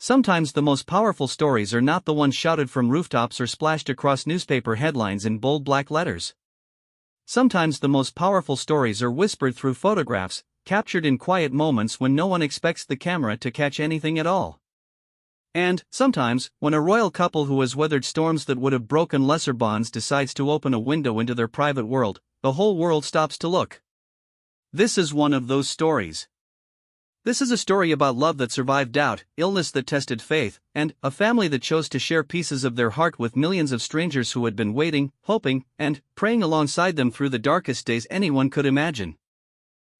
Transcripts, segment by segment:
Sometimes the most powerful stories are not the ones shouted from rooftops or splashed across newspaper headlines in bold black letters. Sometimes the most powerful stories are whispered through photographs, captured in quiet moments when no one expects the camera to catch anything at all. And, sometimes, when a royal couple who has weathered storms that would have broken lesser bonds decides to open a window into their private world, the whole world stops to look. This is one of those stories. This is a story about love that survived doubt, illness that tested faith, and a family that chose to share pieces of their heart with millions of strangers who had been waiting, hoping, and praying alongside them through the darkest days anyone could imagine.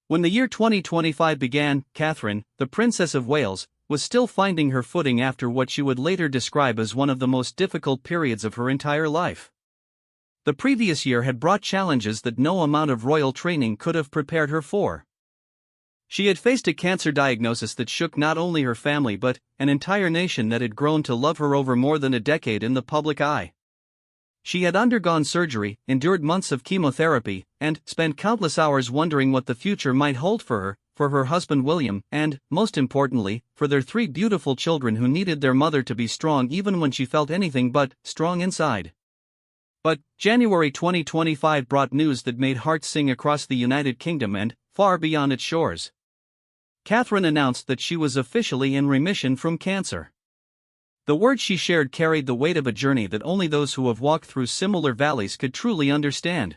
When the year 2025 began, Catherine, the Princess of Wales, was still finding her footing after what she would later describe as one of the most difficult periods of her entire life. The previous year had brought challenges that no amount of royal training could have prepared her for. She had faced a cancer diagnosis that shook not only her family but an entire nation that had grown to love her over more than a decade in the public eye. She had undergone surgery, endured months of chemotherapy, and spent countless hours wondering what the future might hold for her husband William, and, most importantly, for their 3 beautiful children who needed their mother to be strong even when she felt anything but strong inside. But January 2025 brought news that made hearts sing across the United Kingdom and far beyond its shores. Catherine announced that she was officially in remission from cancer. The words she shared carried the weight of a journey that only those who have walked through similar valleys could truly understand.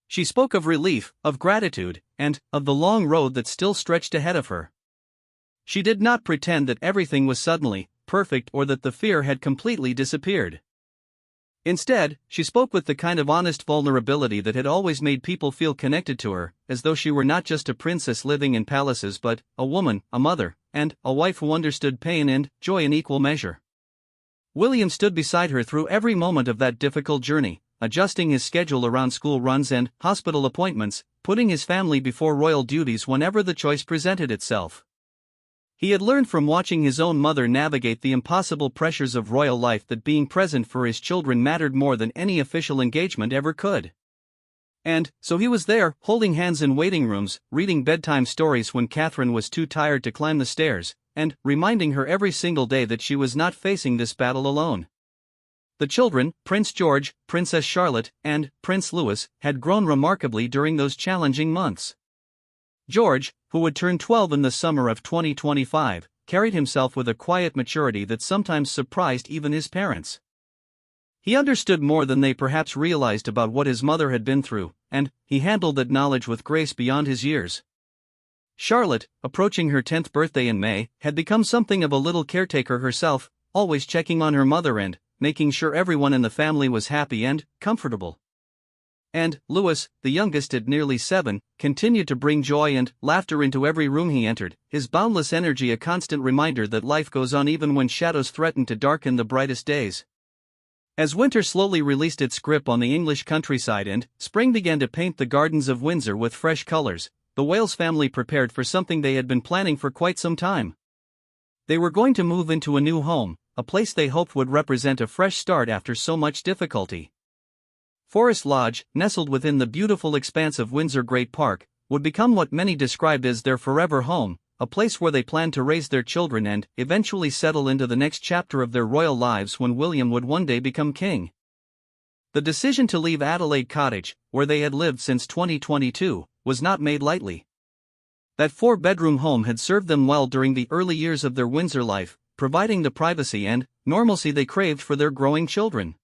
She spoke of relief, of gratitude, and of the long road that still stretched ahead of her. She did not pretend that everything was suddenly perfect or that the fear had completely disappeared. Instead, she spoke with the kind of honest vulnerability that had always made people feel connected to her, as though she were not just a princess living in palaces but a woman, a mother, and a wife who understood pain and joy in equal measure. William stood beside her through every moment of that difficult journey, adjusting his schedule around school runs and hospital appointments, putting his family before royal duties whenever the choice presented itself. He had learned from watching his own mother navigate the impossible pressures of royal life that being present for his children mattered more than any official engagement ever could. And so he was there, holding hands in waiting rooms, reading bedtime stories when Catherine was too tired to climb the stairs, and reminding her every single day that she was not facing this battle alone. The children, Prince George, Princess Charlotte, and Prince Louis, had grown remarkably during those challenging months. George, who would turn 12 in the summer of 2025, carried himself with a quiet maturity that sometimes surprised even his parents. He understood more than they perhaps realized about what his mother had been through, and he handled that knowledge with grace beyond his years. Charlotte, approaching her 10th birthday in May, had become something of a little caretaker herself, always checking on her mother and making sure everyone in the family was happy and comfortable. And Louis, the youngest at nearly 7, continued to bring joy and laughter into every room he entered, his boundless energy a constant reminder that life goes on even when shadows threaten to darken the brightest days. As winter slowly released its grip on the English countryside and spring began to paint the gardens of Windsor with fresh colors, the Wales family prepared for something they had been planning for quite some time. They were going to move into a new home, a place they hoped would represent a fresh start after so much difficulty. Forest Lodge, nestled within the beautiful expanse of Windsor Great Park, would become what many described as their forever home, a place where they planned to raise their children and eventually settle into the next chapter of their royal lives when William would one day become king. The decision to leave Adelaide Cottage, where they had lived since 2022, was not made lightly. That 4-bedroom home had served them well during the early years of their Windsor life, providing the privacy and normalcy they craved for their growing children.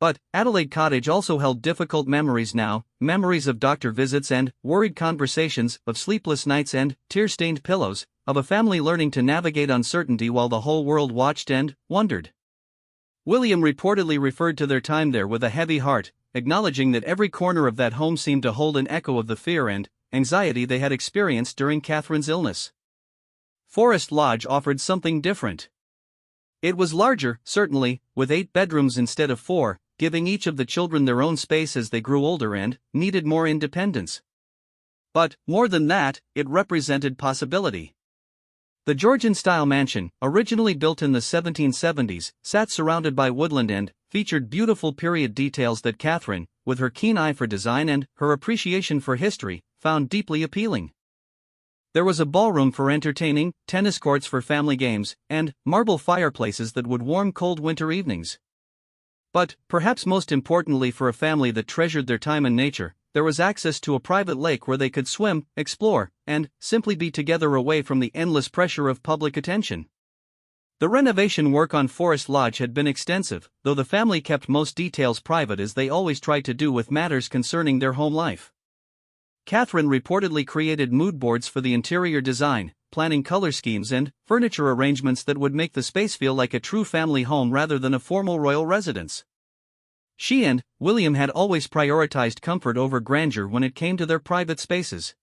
But Adelaide Cottage also held difficult memories now, memories of doctor visits and worried conversations, of sleepless nights and tear-stained pillows, of a family learning to navigate uncertainty while the whole world watched and wondered. William reportedly referred to their time there with a heavy heart, acknowledging that every corner of that home seemed to hold an echo of the fear and anxiety they had experienced during Catherine's illness. Forest Lodge offered something different. It was larger, certainly, with 8 bedrooms instead of 4, giving each of the children their own space as they grew older and needed more independence. But, more than that, it represented possibility. The Georgian-style mansion, originally built in the 1770s, sat surrounded by woodland and featured beautiful period details that Catherine, with her keen eye for design and her appreciation for history, found deeply appealing. There was a ballroom for entertaining, tennis courts for family games, and marble fireplaces that would warm cold winter evenings. But, perhaps most importantly for a family that treasured their time in nature, there was access to a private lake where they could swim, explore, and simply be together away from the endless pressure of public attention. The renovation work on Forest Lodge had been extensive, though the family kept most details private as they always tried to do with matters concerning their home life. Catherine reportedly created mood boards for the interior design, planning color schemes and furniture arrangements that would make the space feel like a true family home rather than a formal royal residence. She and William had always prioritized comfort over grandeur when it came to their private spaces.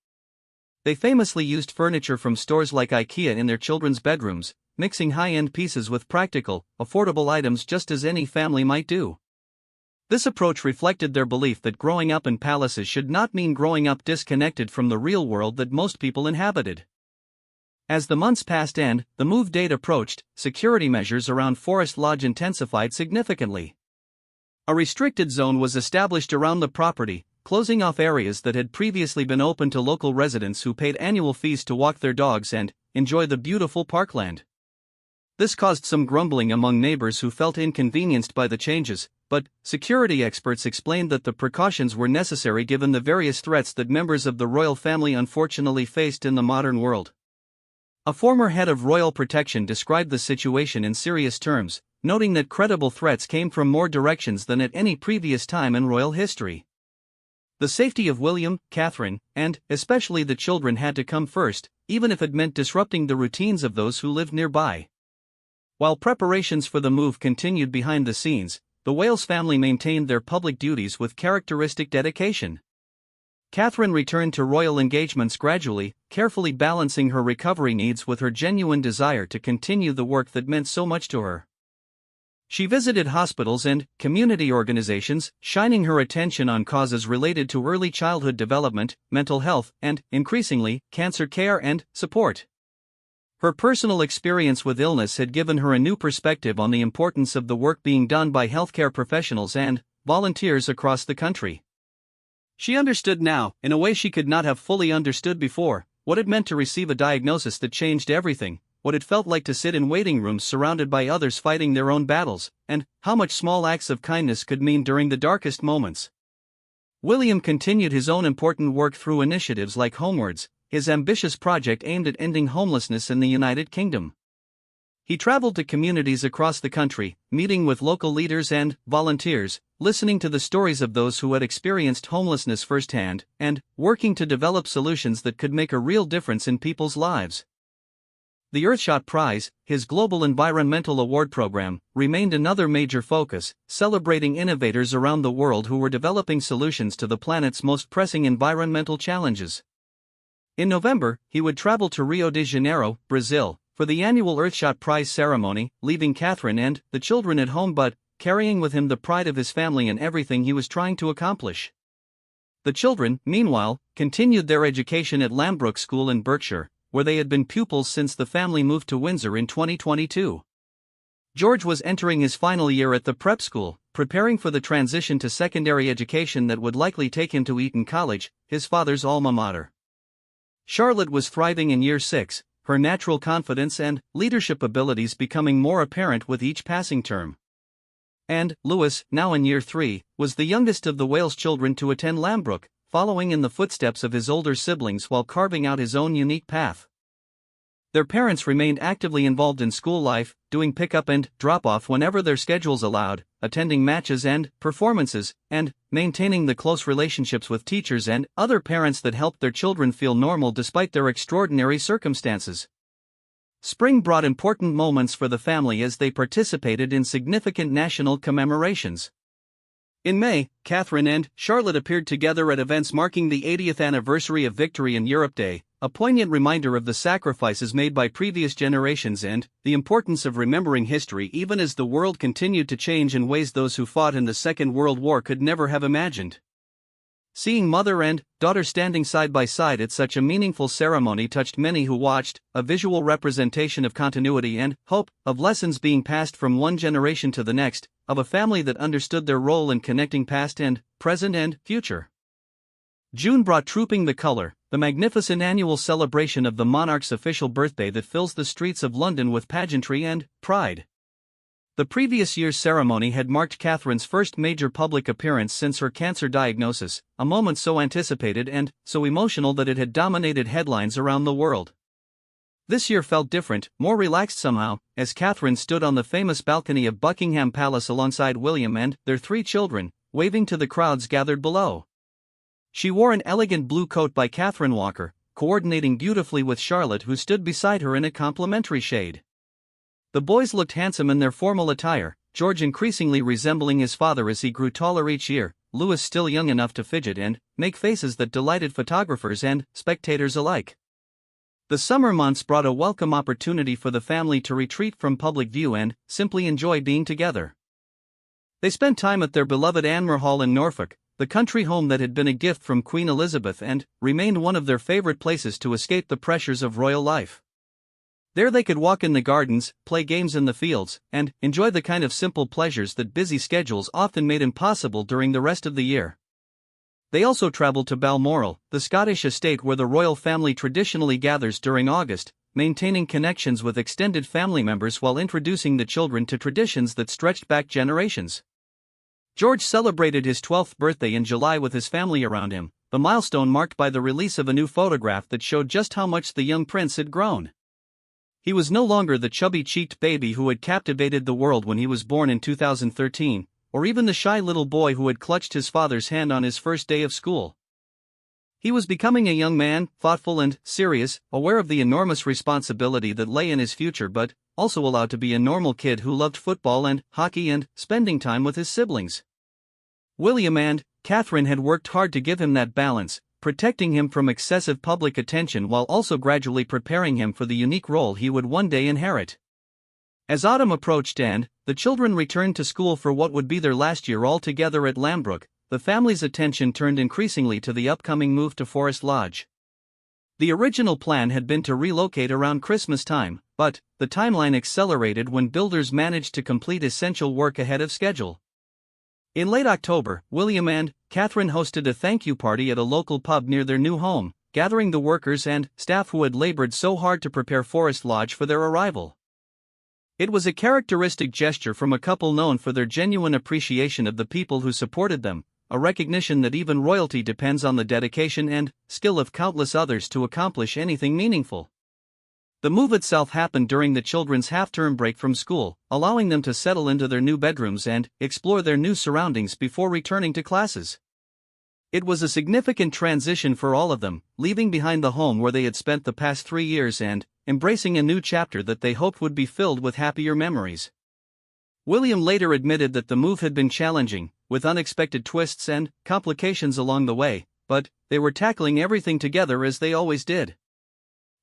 They famously used furniture from stores like IKEA in their children's bedrooms, mixing high-end pieces with practical, affordable items just as any family might do. This approach reflected their belief that growing up in palaces should not mean growing up disconnected from the real world that most people inhabited. As the months passed and the move date approached, security measures around Forest Lodge intensified significantly. A restricted zone was established around the property, closing off areas that had previously been open to local residents who paid annual fees to walk their dogs and enjoy the beautiful parkland. This caused some grumbling among neighbors who felt inconvenienced by the changes, but security experts explained that the precautions were necessary given the various threats that members of the royal family unfortunately faced in the modern world. A former head of royal protection described the situation in serious terms, noting that credible threats came from more directions than at any previous time in royal history. The safety of William, Catherine, and especially the children had to come first, even if it meant disrupting the routines of those who lived nearby. While preparations for the move continued behind the scenes, the Wales family maintained their public duties with characteristic dedication. Catherine returned to royal engagements gradually, carefully balancing her recovery needs with her genuine desire to continue the work that meant so much to her. She visited hospitals and community organizations, shining her attention on causes related to early childhood development, mental health, and, increasingly, cancer care and support. Her personal experience with illness had given her a new perspective on the importance of the work being done by healthcare professionals and volunteers across the country. She understood now, in a way she could not have fully understood before, what it meant to receive a diagnosis that changed everything, what it felt like to sit in waiting rooms surrounded by others fighting their own battles, and how much small acts of kindness could mean during the darkest moments. William continued his own important work through initiatives like Homewards, his ambitious project aimed at ending homelessness in the United Kingdom. He traveled to communities across the country, meeting with local leaders and volunteers, listening to the stories of those who had experienced homelessness firsthand, and working to develop solutions that could make a real difference in people's lives. The Earthshot Prize, his global environmental award program, remained another major focus, celebrating innovators around the world who were developing solutions to the planet's most pressing environmental challenges. In November, he would travel to Rio de Janeiro, Brazil, for the annual Earthshot Prize ceremony, leaving Catherine and the children at home but carrying with him the pride of his family and everything he was trying to accomplish. The children, meanwhile, continued their education at Lambrook School in Berkshire, where they had been pupils since the family moved to Windsor in 2022. George was entering his final year at the prep school, preparing for the transition to secondary education that would likely take him to Eton College, his father's alma mater. Charlotte was thriving in year 6, her natural confidence and leadership abilities becoming more apparent with each passing term. And Louis, now in year 3, was the youngest of the Wales children to attend Lambrook, following in the footsteps of his older siblings while carving out his own unique path. Their parents remained actively involved in school life, doing pick-up and drop-off whenever their schedules allowed, attending matches and performances, and maintaining the close relationships with teachers and other parents that helped their children feel normal despite their extraordinary circumstances. Spring brought important moments for the family as they participated in significant national commemorations. In May, Catherine and Charlotte appeared together at events marking the 80th anniversary of Victory in Europe Day, a poignant reminder of the sacrifices made by previous generations and the importance of remembering history even as the world continued to change in ways those who fought in the Second World War could never have imagined. Seeing mother and daughter standing side by side at such a meaningful ceremony touched many who watched, a visual representation of continuity and hope, of lessons being passed from one generation to the next, of a family that understood their role in connecting past and present and future. June brought Trooping the Colour, the magnificent annual celebration of the monarch's official birthday that fills the streets of London with pageantry and pride. The previous year's ceremony had marked Catherine's first major public appearance since her cancer diagnosis, a moment so anticipated and so emotional that it had dominated headlines around the world. This year felt different, more relaxed somehow, as Catherine stood on the famous balcony of Buckingham Palace alongside William and their 3 children, waving to the crowds gathered below. She wore an elegant blue coat by Catherine Walker, coordinating beautifully with Charlotte, who stood beside her in a complementary shade. The boys looked handsome in their formal attire, George increasingly resembling his father as he grew taller each year, Louis still young enough to fidget and make faces that delighted photographers and spectators alike. The summer months brought a welcome opportunity for the family to retreat from public view and simply enjoy being together. They spent time at their beloved Anmer Hall in Norfolk, the country home that had been a gift from Queen Elizabeth and remained one of their favorite places to escape the pressures of royal life. There they could walk in the gardens, play games in the fields, and enjoy the kind of simple pleasures that busy schedules often made impossible during the rest of the year. They also traveled to Balmoral, the Scottish estate where the royal family traditionally gathers during August, maintaining connections with extended family members while introducing the children to traditions that stretched back generations. George celebrated his 12th birthday in July with his family around him, the milestone marked by the release of a new photograph that showed just how much the young prince had grown. He was no longer the chubby-cheeked baby who had captivated the world when he was born in 2013, or even the shy little boy who had clutched his father's hand on his first day of school. He was becoming a young man, thoughtful and serious, aware of the enormous responsibility that lay in his future, but also allowed to be a normal kid who loved football and hockey and spending time with his siblings. William and Catherine had worked hard to give him that balance, protecting him from excessive public attention while also gradually preparing him for the unique role he would one day inherit. As autumn approached and the children returned to school for what would be their last year all together at Lambrook, the family's attention turned increasingly to the upcoming move to Forest Lodge. The original plan had been to relocate around Christmas time, but the timeline accelerated when builders managed to complete essential work ahead of schedule. In late October, William and Catherine hosted a thank-you party at a local pub near their new home, gathering the workers and staff who had labored so hard to prepare Forest Lodge for their arrival. It was a characteristic gesture from a couple known for their genuine appreciation of the people who supported them, a recognition that even royalty depends on the dedication and skill of countless others to accomplish anything meaningful. The move itself happened during the children's half-term break from school, allowing them to settle into their new bedrooms and explore their new surroundings before returning to classes. It was a significant transition for all of them, leaving behind the home where they had spent the past 3 years and embracing a new chapter that they hoped would be filled with happier memories. William later admitted that the move had been challenging, with unexpected twists and complications along the way, but they were tackling everything together as they always did.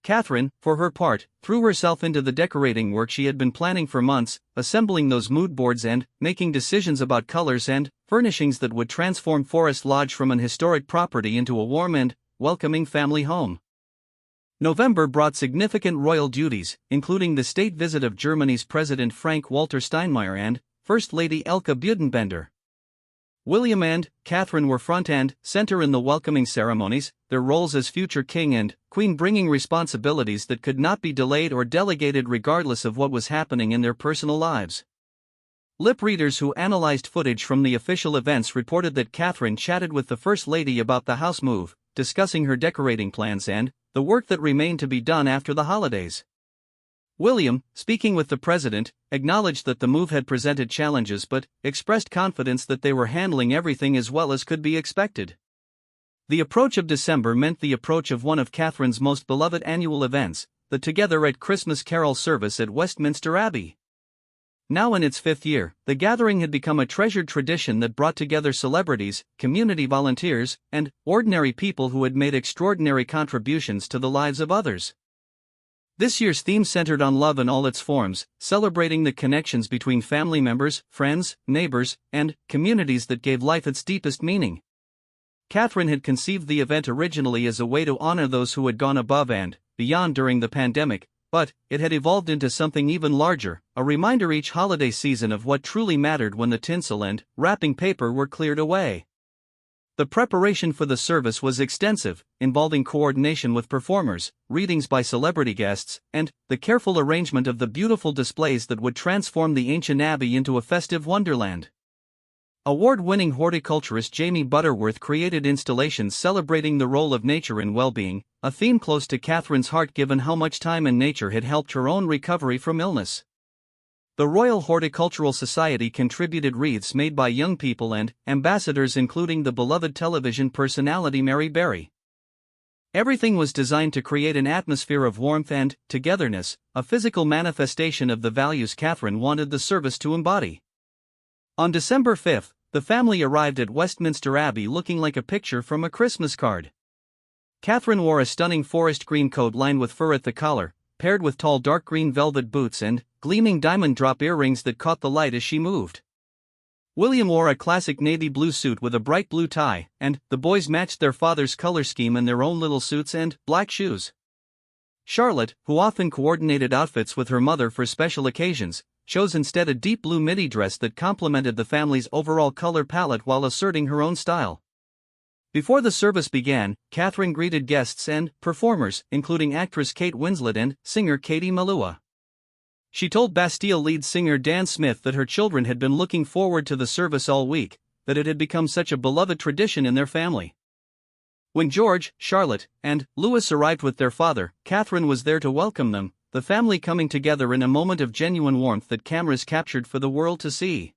Catherine, for her part, threw herself into the decorating work she had been planning for months, assembling those mood boards and making decisions about colors and furnishings that would transform Forest Lodge from an historic property into a warm and welcoming family home. November brought significant royal duties, including the state visit of Germany's President Frank-Walter Steinmeier and First Lady Elke Buitenbender. William and Catherine were front and center in the welcoming ceremonies, their roles as future king and queen bringing responsibilities that could not be delayed or delegated regardless of what was happening in their personal lives. Lip readers who analyzed footage from the official events reported that Catherine chatted with the First Lady about the house move, discussing her decorating plans and the work that remained to be done after the holidays. William, speaking with the president, acknowledged that the move had presented challenges but expressed confidence that they were handling everything as well as could be expected. The approach of December meant the approach of one of Catherine's most beloved annual events, the Together at Christmas Carol service at Westminster Abbey. Now in its 5th year, the gathering had become a treasured tradition that brought together celebrities, community volunteers, and ordinary people who had made extraordinary contributions to the lives of others. This year's theme centered on love in all its forms, celebrating the connections between family members, friends, neighbors, and communities that gave life its deepest meaning. Catherine had conceived the event originally as a way to honor those who had gone above and beyond during the pandemic, but it had evolved into something even larger, a reminder each holiday season of what truly mattered when the tinsel and wrapping paper were cleared away. The preparation for the service was extensive, involving coordination with performers, readings by celebrity guests, and the careful arrangement of the beautiful displays that would transform the ancient abbey into a festive wonderland. Award-winning horticulturist Jamie Butterworth created installations celebrating the role of nature in well-being, a theme close to Catherine's heart given how much time in nature had helped her own recovery from illness. The Royal Horticultural Society contributed wreaths made by young people and ambassadors, including the beloved television personality Mary Berry. Everything was designed to create an atmosphere of warmth and togetherness, a physical manifestation of the values Catherine wanted the service to embody. On December 5, the family arrived at Westminster Abbey looking like a picture from a Christmas card. Catherine wore a stunning forest green coat lined with fur at the collar, paired with tall dark green velvet boots and gleaming diamond drop earrings that caught the light as she moved. William wore a classic navy blue suit with a bright blue tie, and the boys matched their father's color scheme in their own little suits and black shoes. Charlotte, who often coordinated outfits with her mother for special occasions, chose instead a deep blue midi dress that complemented the family's overall color palette while asserting her own style. Before the service began, Catherine greeted guests and performers, including actress Kate Winslet and singer Katie Melua. She told Bastille lead singer Dan Smith that her children had been looking forward to the service all week, that it had become such a beloved tradition in their family. When George, Charlotte, and Louis arrived with their father, Catherine was there to welcome them, the family coming together in a moment of genuine warmth that cameras captured for the world to see.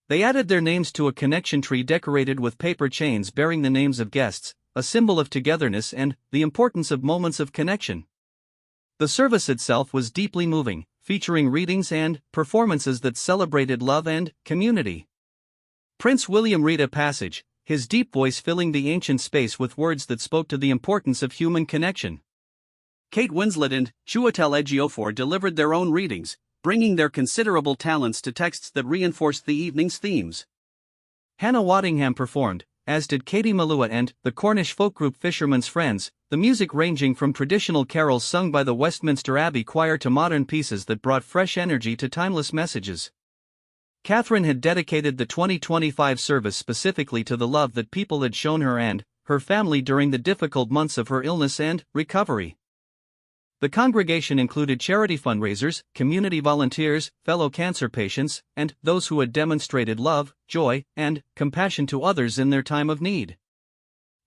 They added their names to a connection tree decorated with paper chains bearing the names of guests, a symbol of togetherness and the importance of moments of connection. The service itself was deeply moving, featuring readings and performances that celebrated love and community. Prince William read a passage, his deep voice filling the ancient space with words that spoke to the importance of human connection. Kate Winslet and Chiwetel Ejiofor delivered their own readings, bringing their considerable talents to texts that reinforced the evening's themes. Hannah Waddingham performed, as did Katie Melua and the Cornish folk group Fisherman's Friends, the music ranging from traditional carols sung by the Westminster Abbey Choir to modern pieces that brought fresh energy to timeless messages. Catherine had dedicated the 2025 service specifically to the love that people had shown her and her family during the difficult months of her illness and recovery. The congregation included charity fundraisers, community volunteers, fellow cancer patients, and those who had demonstrated love, joy, and compassion to others in their time of need.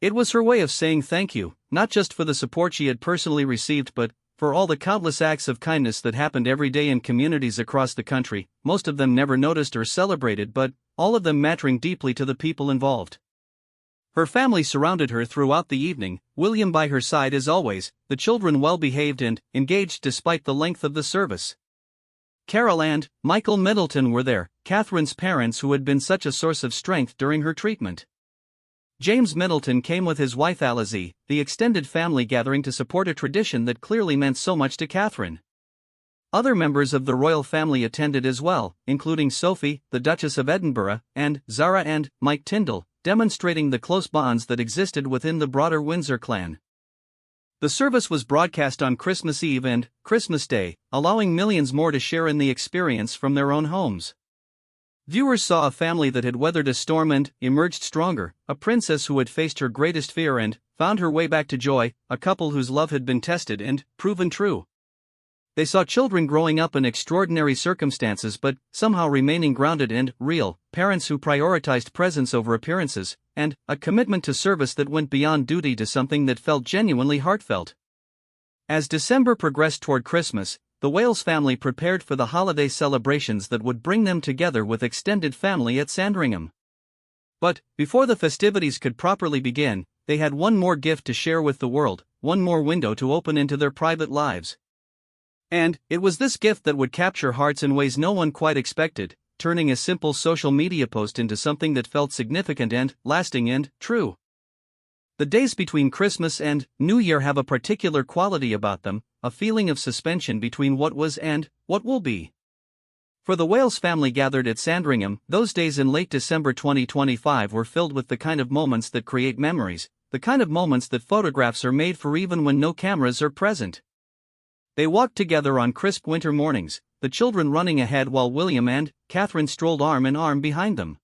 It was her way of saying thank you, not just for the support she had personally received but for all the countless acts of kindness that happened every day in communities across the country, most of them never noticed or celebrated but all of them mattering deeply to the people involved. Her family surrounded her throughout the evening, William by her side as always, the children well behaved and engaged despite the length of the service. Carol and Michael Middleton were there, Catherine's parents who had been such a source of strength during her treatment. James Middleton came with his wife Alizée, the extended family gathering to support a tradition that clearly meant so much to Catherine. Other members of the royal family attended as well, including Sophie, the Duchess of Edinburgh, and Zara and Mike Tyndall, demonstrating the close bonds that existed within the broader Windsor clan. The service was broadcast on Christmas Eve and Christmas Day, allowing millions more to share in the experience from their own homes. Viewers saw a family that had weathered a storm and emerged stronger, a princess who had faced her greatest fear and found her way back to joy, a couple whose love had been tested and proven true. They saw children growing up in extraordinary circumstances but somehow remaining grounded and real, parents who prioritized presence over appearances, and a commitment to service that went beyond duty to something that felt genuinely heartfelt. As December progressed toward Christmas, the Wales family prepared for the holiday celebrations that would bring them together with extended family at Sandringham. But before the festivities could properly begin, they had one more gift to share with the world, one more window to open into their private lives. And it was this gift that would capture hearts in ways no one quite expected, turning a simple social media post into something that felt significant and lasting and true. The days between Christmas and New Year have a particular quality about them, a feeling of suspension between what was and what will be. For the Wales family gathered at Sandringham, those days in late December 2025 were filled with the kind of moments that create memories, the kind of moments that photographs are made for even when no cameras are present. They walked together on crisp winter mornings, the children running ahead while William and Catherine strolled arm in arm behind them.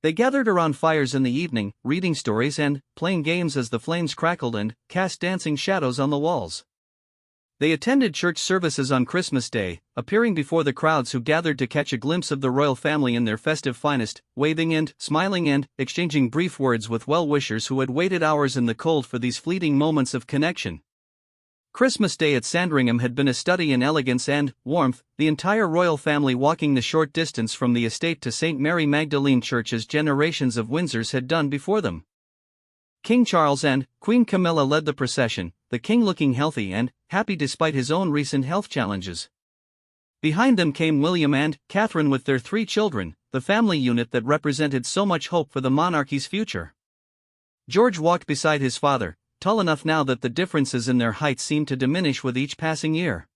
They gathered around fires in the evening, reading stories and playing games as the flames crackled and cast dancing shadows on the walls. They attended church services on Christmas Day, appearing before the crowds who gathered to catch a glimpse of the royal family in their festive finest, waving and smiling and exchanging brief words with well-wishers who had waited hours in the cold for these fleeting moments of connection. Christmas Day at Sandringham had been a study in elegance and warmth, the entire royal family walking the short distance from the estate to St. Mary Magdalene Church as generations of Windsors had done before them. King Charles and Queen Camilla led the procession, the king looking healthy and happy despite his own recent health challenges. Behind them came William and Catherine with their 3 children, the family unit that represented so much hope for the monarchy's future. George walked beside his father, tall enough now that the differences in their height seemed to diminish with each passing year.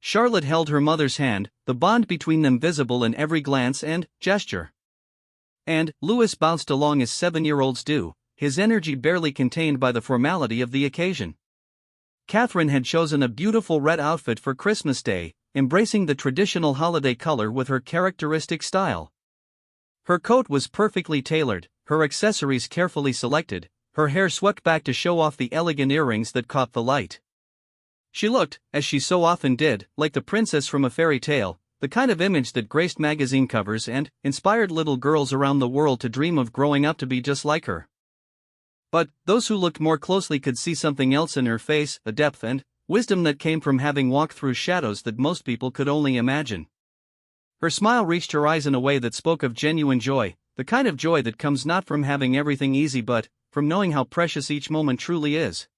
Charlotte held her mother's hand, the bond between them visible in every glance and gesture. And Louis bounced along as 7-year-olds do, his energy barely contained by the formality of the occasion. Catherine had chosen a beautiful red outfit for Christmas Day, embracing the traditional holiday color with her characteristic style. Her coat was perfectly tailored, her accessories carefully selected, her hair swept back to show off the elegant earrings that caught the light. She looked, as she so often did, like the princess from a fairy tale, the kind of image that graced magazine covers and inspired little girls around the world to dream of growing up to be just like her. But those who looked more closely could see something else in her face, a depth and wisdom that came from having walked through shadows that most people could only imagine. Her smile reached her eyes in a way that spoke of genuine joy, the kind of joy that comes not from having everything easy but from knowing how precious each moment truly is.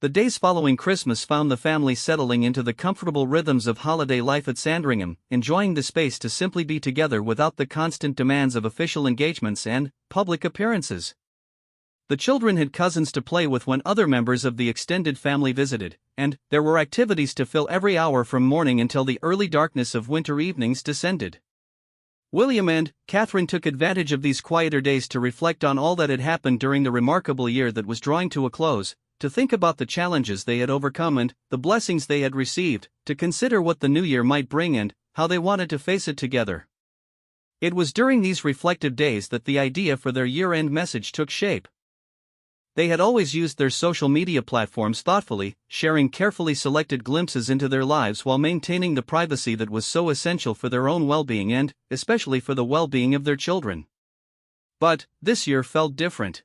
The days following Christmas found the family settling into the comfortable rhythms of holiday life at Sandringham, enjoying the space to simply be together without the constant demands of official engagements and public appearances. The children had cousins to play with when other members of the extended family visited, and there were activities to fill every hour from morning until the early darkness of winter evenings descended. William and Catherine took advantage of these quieter days to reflect on all that had happened during the remarkable year that was drawing to a close, to think about the challenges they had overcome and the blessings they had received, to consider what the new year might bring and how they wanted to face it together. It was during these reflective days that the idea for their year-end message took shape. They had always used their social media platforms thoughtfully, sharing carefully selected glimpses into their lives while maintaining the privacy that was so essential for their own well-being and, especially for the well-being of their children. But this year felt different.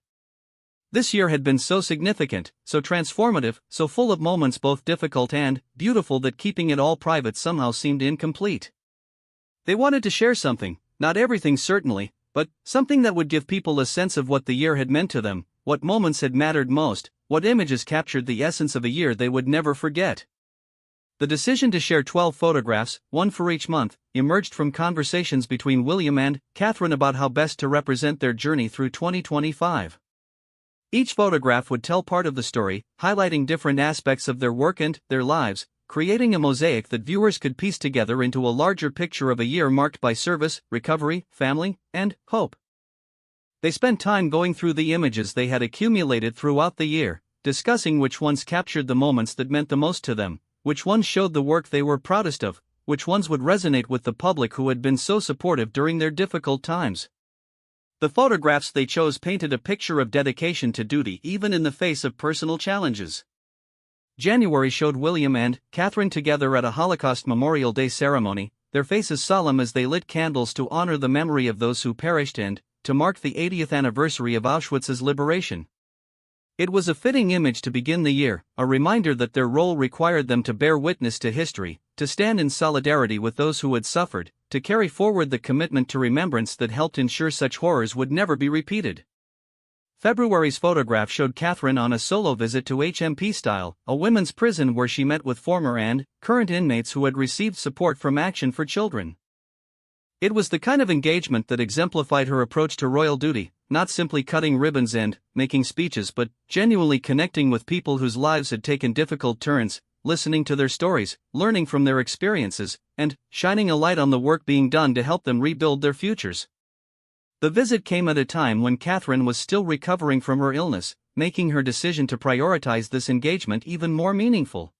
This year had been so significant, so transformative, so full of moments both difficult and beautiful that keeping it all private somehow seemed incomplete. They wanted to share something, not everything certainly, but something that would give people a sense of what the year had meant to them, what moments had mattered most, what images captured the essence of a year they would never forget. The decision to share 12 photographs, one for each month, emerged from conversations between William and Catherine about how best to represent their journey through 2025. Each photograph would tell part of the story, highlighting different aspects of their work and their lives, creating a mosaic that viewers could piece together into a larger picture of a year marked by service, recovery, family, and hope. They spent time going through the images they had accumulated throughout the year, discussing which ones captured the moments that meant the most to them, which ones showed the work they were proudest of, which ones would resonate with the public who had been so supportive during their difficult times. The photographs they chose painted a picture of dedication to duty even in the face of personal challenges. January showed William and Catherine together at a Holocaust Memorial Day ceremony, their faces solemn as they lit candles to honor the memory of those who perished and to mark the 80th anniversary of Auschwitz's liberation. It was a fitting image to begin the year, a reminder that their role required them to bear witness to history, to stand in solidarity with those who had suffered, to carry forward the commitment to remembrance that helped ensure such horrors would never be repeated. February's photograph showed Catherine on a solo visit to HMP Style, a women's prison where she met with former and current inmates who had received support from Action for Children. It was the kind of engagement that exemplified her approach to royal duty, not simply cutting ribbons and making speeches but genuinely connecting with people whose lives had taken difficult turns, listening to their stories, learning from their experiences, and shining a light on the work being done to help them rebuild their futures. The visit came at a time when Catherine was still recovering from her illness, making her decision to prioritize this engagement even more meaningful.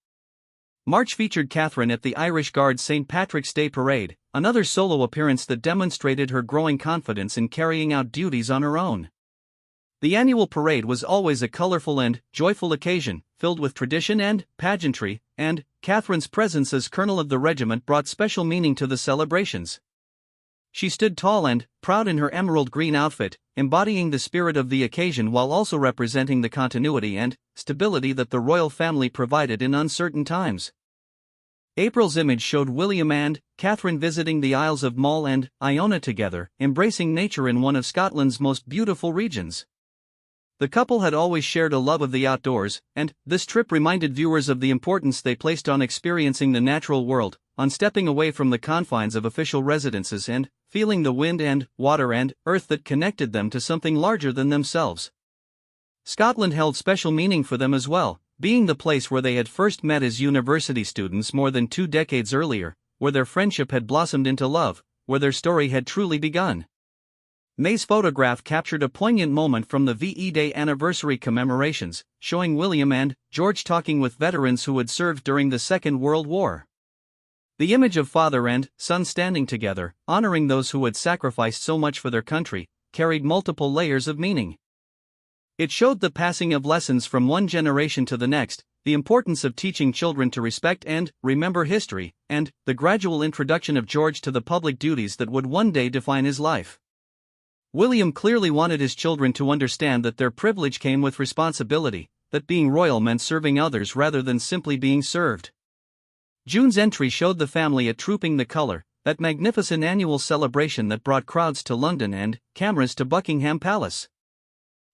March featured Catherine at the Irish Guards St. Patrick's Day Parade, another solo appearance that demonstrated her growing confidence in carrying out duties on her own. The annual parade was always a colorful and joyful occasion, filled with tradition and pageantry, and Catherine's presence as colonel of the regiment brought special meaning to the celebrations. She stood tall and proud in her emerald green outfit, embodying the spirit of the occasion while also representing the continuity and stability that the royal family provided in uncertain times. April's image showed William and Catherine visiting the Isles of Mull and Iona together, embracing nature in one of Scotland's most beautiful regions. The couple had always shared a love of the outdoors, and this trip reminded viewers of the importance they placed on experiencing the natural world, on stepping away from the confines of official residences and feeling the wind and water and earth that connected them to something larger than themselves. Scotland held special meaning for them as well, being the place where they had first met as university students more than 2 decades earlier, where their friendship had blossomed into love, where their story had truly begun. May's photograph captured a poignant moment from the VE Day anniversary commemorations, showing William and George talking with veterans who had served during the Second World War. The image of father and son standing together, honoring those who had sacrificed so much for their country, carried multiple layers of meaning. It showed the passing of lessons from one generation to the next, the importance of teaching children to respect and remember history, and the gradual introduction of George to the public duties that would one day define his life. William clearly wanted his children to understand that their privilege came with responsibility, that being royal meant serving others rather than simply being served. June's entry showed the family at Trooping the Colour, that magnificent annual celebration that brought crowds to London and cameras to Buckingham Palace.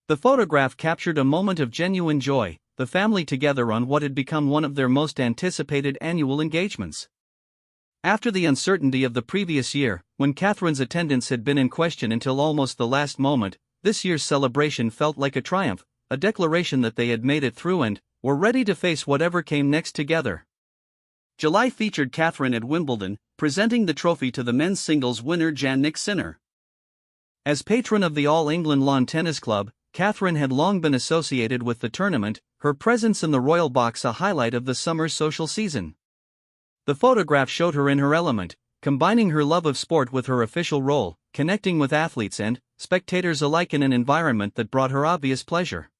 The photograph captured a moment of genuine joy, the family together on what had become one of their most anticipated annual engagements. After the uncertainty of the previous year, when Catherine's attendance had been in question until almost the last moment, this year's celebration felt like a triumph, a declaration that they had made it through and were ready to face whatever came next together. July featured Catherine at Wimbledon, presenting the trophy to the men's singles winner Jannik Sinner. As patron of the All England Lawn Tennis Club, Catherine had long been associated with the tournament, her presence in the Royal Box a highlight of the summer social season. The photograph showed her in her element, combining her love of sport with her official role, connecting with athletes and spectators alike in an environment that brought her obvious pleasure.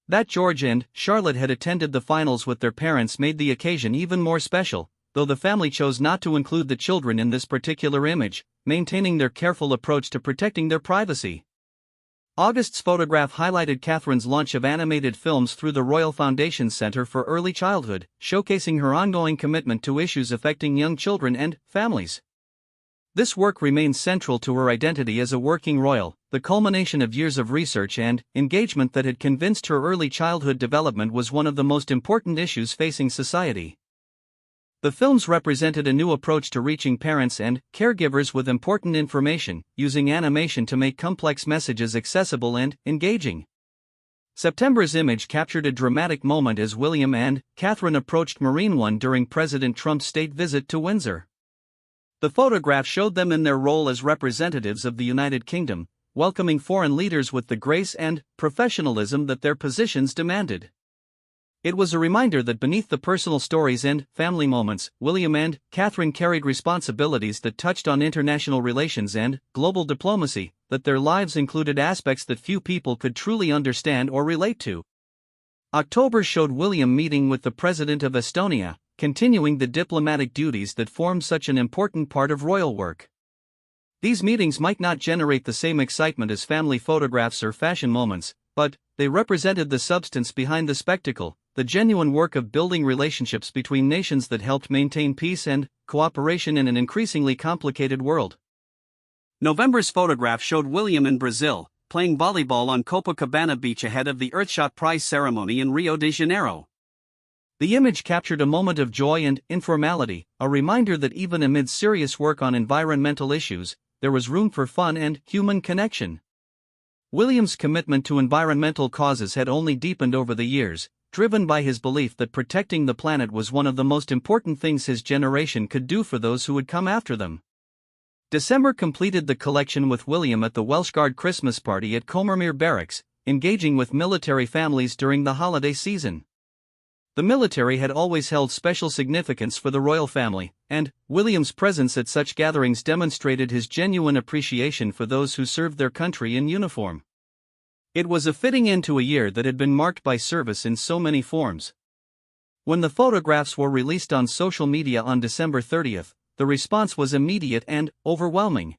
That George and Charlotte had attended the finals with their parents made the occasion even more special, though the family chose not to include the children in this particular image, maintaining their careful approach to protecting their privacy. August's photograph highlighted Catherine's launch of animated films through the Royal Foundation Centre for Early Childhood, showcasing her ongoing commitment to issues affecting young children and families. This work remains central to her identity as a working royal, the culmination of years of research and engagement that had convinced her early childhood development was one of the most important issues facing society. The films represented a new approach to reaching parents and caregivers with important information, using animation to make complex messages accessible and engaging. September's image captured a dramatic moment as William and Catherine approached Marine One during President Trump's state visit to Windsor. The photograph showed them in their role as representatives of the United Kingdom, welcoming foreign leaders with the grace and professionalism that their positions demanded. It was a reminder that beneath the personal stories and family moments, William and Catherine carried responsibilities that touched on international relations and global diplomacy, that their lives included aspects that few people could truly understand or relate to. October showed William meeting with the President of Estonia, continuing the diplomatic duties that form such an important part of royal work. These meetings might not generate the same excitement as family photographs or fashion moments, but they represented the substance behind the spectacle, the genuine work of building relationships between nations that helped maintain peace and cooperation in an increasingly complicated world. November's photograph showed William in Brazil, playing volleyball on Copacabana Beach ahead of the Earthshot Prize ceremony in Rio de Janeiro. The image captured a moment of joy and informality, a reminder that even amid serious work on environmental issues, there was room for fun and human connection. William's commitment to environmental causes had only deepened over the years, driven by his belief that protecting the planet was one of the most important things his generation could do for those who would come after them. December completed the collection with William at the Welsh Guard Christmas party at Combermere Barracks, engaging with military families during the holiday season. The military had always held special significance for the royal family, and William's presence at such gatherings demonstrated his genuine appreciation for those who served their country in uniform. It was a fitting end to a year that had been marked by service in so many forms. When the photographs were released on social media on December 30th, the response was immediate and overwhelming.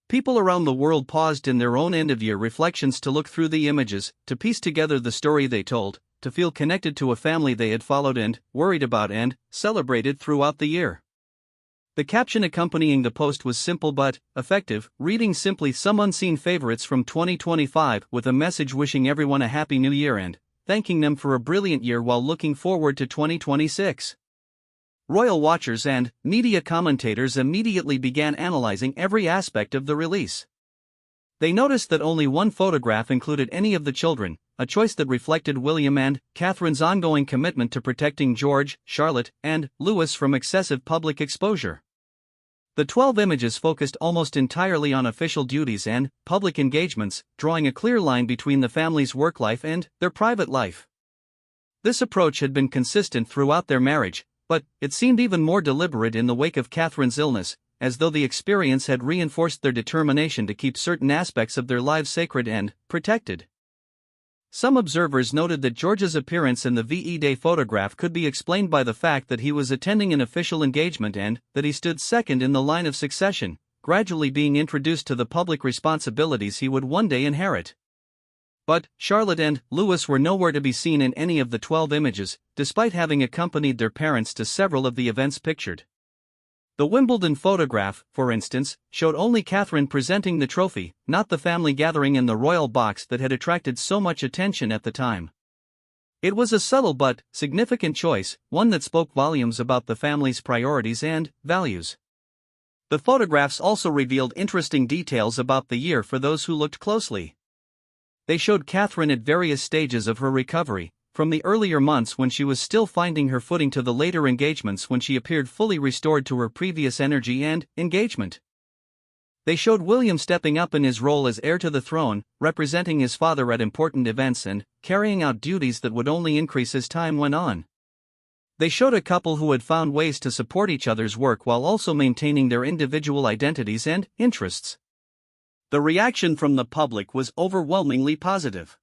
People around the world paused in their own end-of-year reflections to look through the images, to piece together the story they told, to feel connected to a family they had followed and worried about and celebrated throughout the year. The caption accompanying the post was simple but effective, reading simply "Some unseen favorites from 2025" with a message wishing everyone a happy new year and thanking them for a brilliant year while looking forward to 2026. Royal watchers and media commentators immediately began analyzing every aspect of the release. They noticed that only one photograph included any of the children, a choice that reflected William and Catherine's ongoing commitment to protecting George, Charlotte, and Louis from excessive public exposure. The 12 images focused almost entirely on official duties and public engagements, drawing a clear line between the family's work life and their private life. This approach had been consistent throughout their marriage, but it seemed even more deliberate in the wake of Catherine's illness, as though the experience had reinforced their determination to keep certain aspects of their lives sacred and protected. Some observers noted that George's appearance in the VE Day photograph could be explained by the fact that he was attending an official engagement and that he stood second in the line of succession, gradually being introduced to the public responsibilities he would one day inherit. But Charlotte and Louis were nowhere to be seen in any of the 12 images, despite having accompanied their parents to several of the events pictured. The Wimbledon photograph, for instance, showed only Catherine presenting the trophy, not the family gathering in the royal box that had attracted so much attention at the time. It was a subtle but significant choice, one that spoke volumes about the family's priorities and values. The photographs also revealed interesting details about the year for those who looked closely. They showed Catherine at various stages of her recovery, from the earlier months when she was still finding her footing to the later engagements when she appeared fully restored to her previous energy and engagement. They showed William stepping up in his role as heir to the throne, representing his father at important events and carrying out duties that would only increase as time went on. They showed a couple who had found ways to support each other's work while also maintaining their individual identities and interests. The reaction from the public was overwhelmingly positive.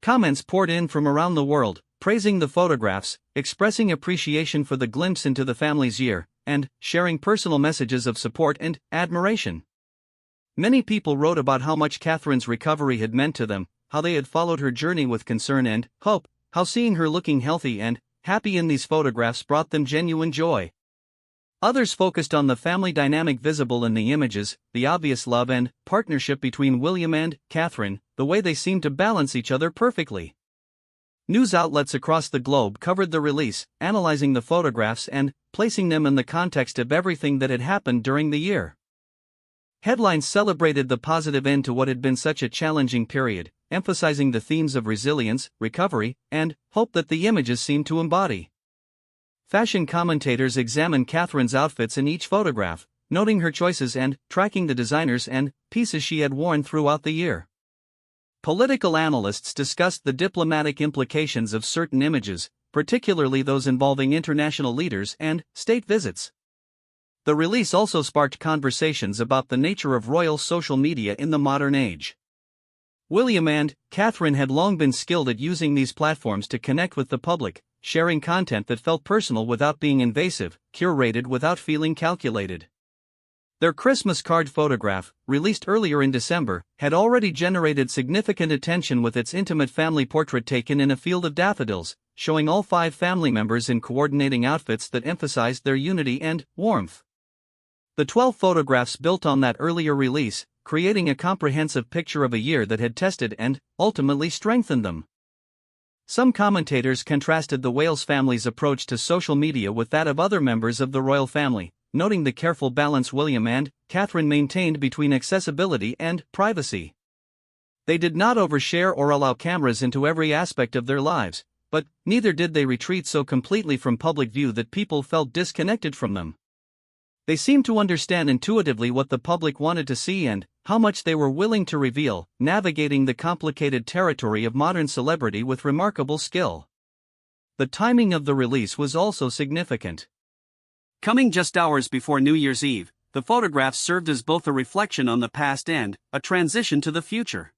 Comments poured in from around the world, praising the photographs, expressing appreciation for the glimpse into the family's year, and sharing personal messages of support and admiration. Many people wrote about how much Catherine's recovery had meant to them, how they had followed her journey with concern and hope, how seeing her looking healthy and happy in these photographs brought them genuine joy. Others focused on the family dynamic visible in the images, the obvious love and partnership between William and Catherine, the way they seemed to balance each other perfectly. News outlets across the globe covered the release, analyzing the photographs and placing them in the context of everything that had happened during the year. Headlines celebrated the positive end to what had been such a challenging period, emphasizing the themes of resilience, recovery, and hope that the images seemed to embody. Fashion commentators examined Catherine's outfits in each photograph, noting her choices and tracking the designers and pieces she had worn throughout the year. Political analysts discussed the diplomatic implications of certain images, particularly those involving international leaders and state visits. The release also sparked conversations about the nature of royal social media in the modern age. William and Catherine had long been skilled at using these platforms to connect with the public, sharing content that felt personal without being invasive, curated without feeling calculated. Their Christmas card photograph, released earlier in December, had already generated significant attention with its intimate family portrait taken in a field of daffodils, showing all 5 family members in coordinating outfits that emphasized their unity and warmth. The 12 photographs built on that earlier release, creating a comprehensive picture of a year that had tested and ultimately strengthened them. Some commentators contrasted the Wales family's approach to social media with that of other members of the royal family, noting the careful balance William and Catherine maintained between accessibility and privacy. They did not overshare or allow cameras into every aspect of their lives, but neither did they retreat so completely from public view that people felt disconnected from them. They seemed to understand intuitively what the public wanted to see and how much they were willing to reveal, navigating the complicated territory of modern celebrity with remarkable skill. the timing of the release was also significant. Coming just hours before New Year's Eve, the photographs served as both a reflection on the past and a transition to the future.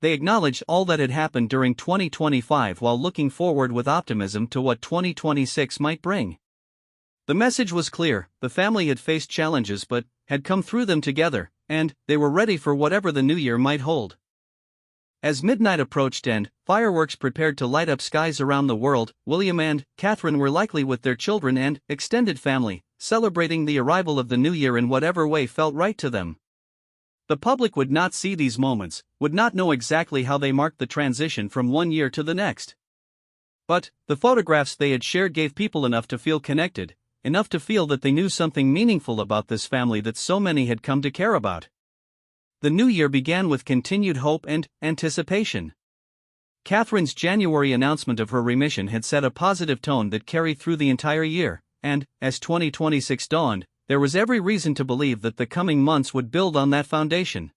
They acknowledged all that had happened during 2025 while looking forward with optimism to what 2026 might bring. The message was clear: the family had faced challenges but had come through them together, and they were ready for whatever the new year might hold. As midnight approached and fireworks prepared to light up skies around the world, William and Catherine were likely with their children and extended family, celebrating the arrival of the new year in whatever way felt right to them. The public would not see these moments, would not know exactly how they marked the transition from one year to the next. But the photographs they had shared gave people enough to feel connected, enough to feel that they knew something meaningful about this family that so many had come to care about. The new year began with continued hope and anticipation. Catherine's January announcement of her remission had set a positive tone that carried through the entire year, and, as 2026 dawned, there was every reason to believe that the coming months would build on that foundation.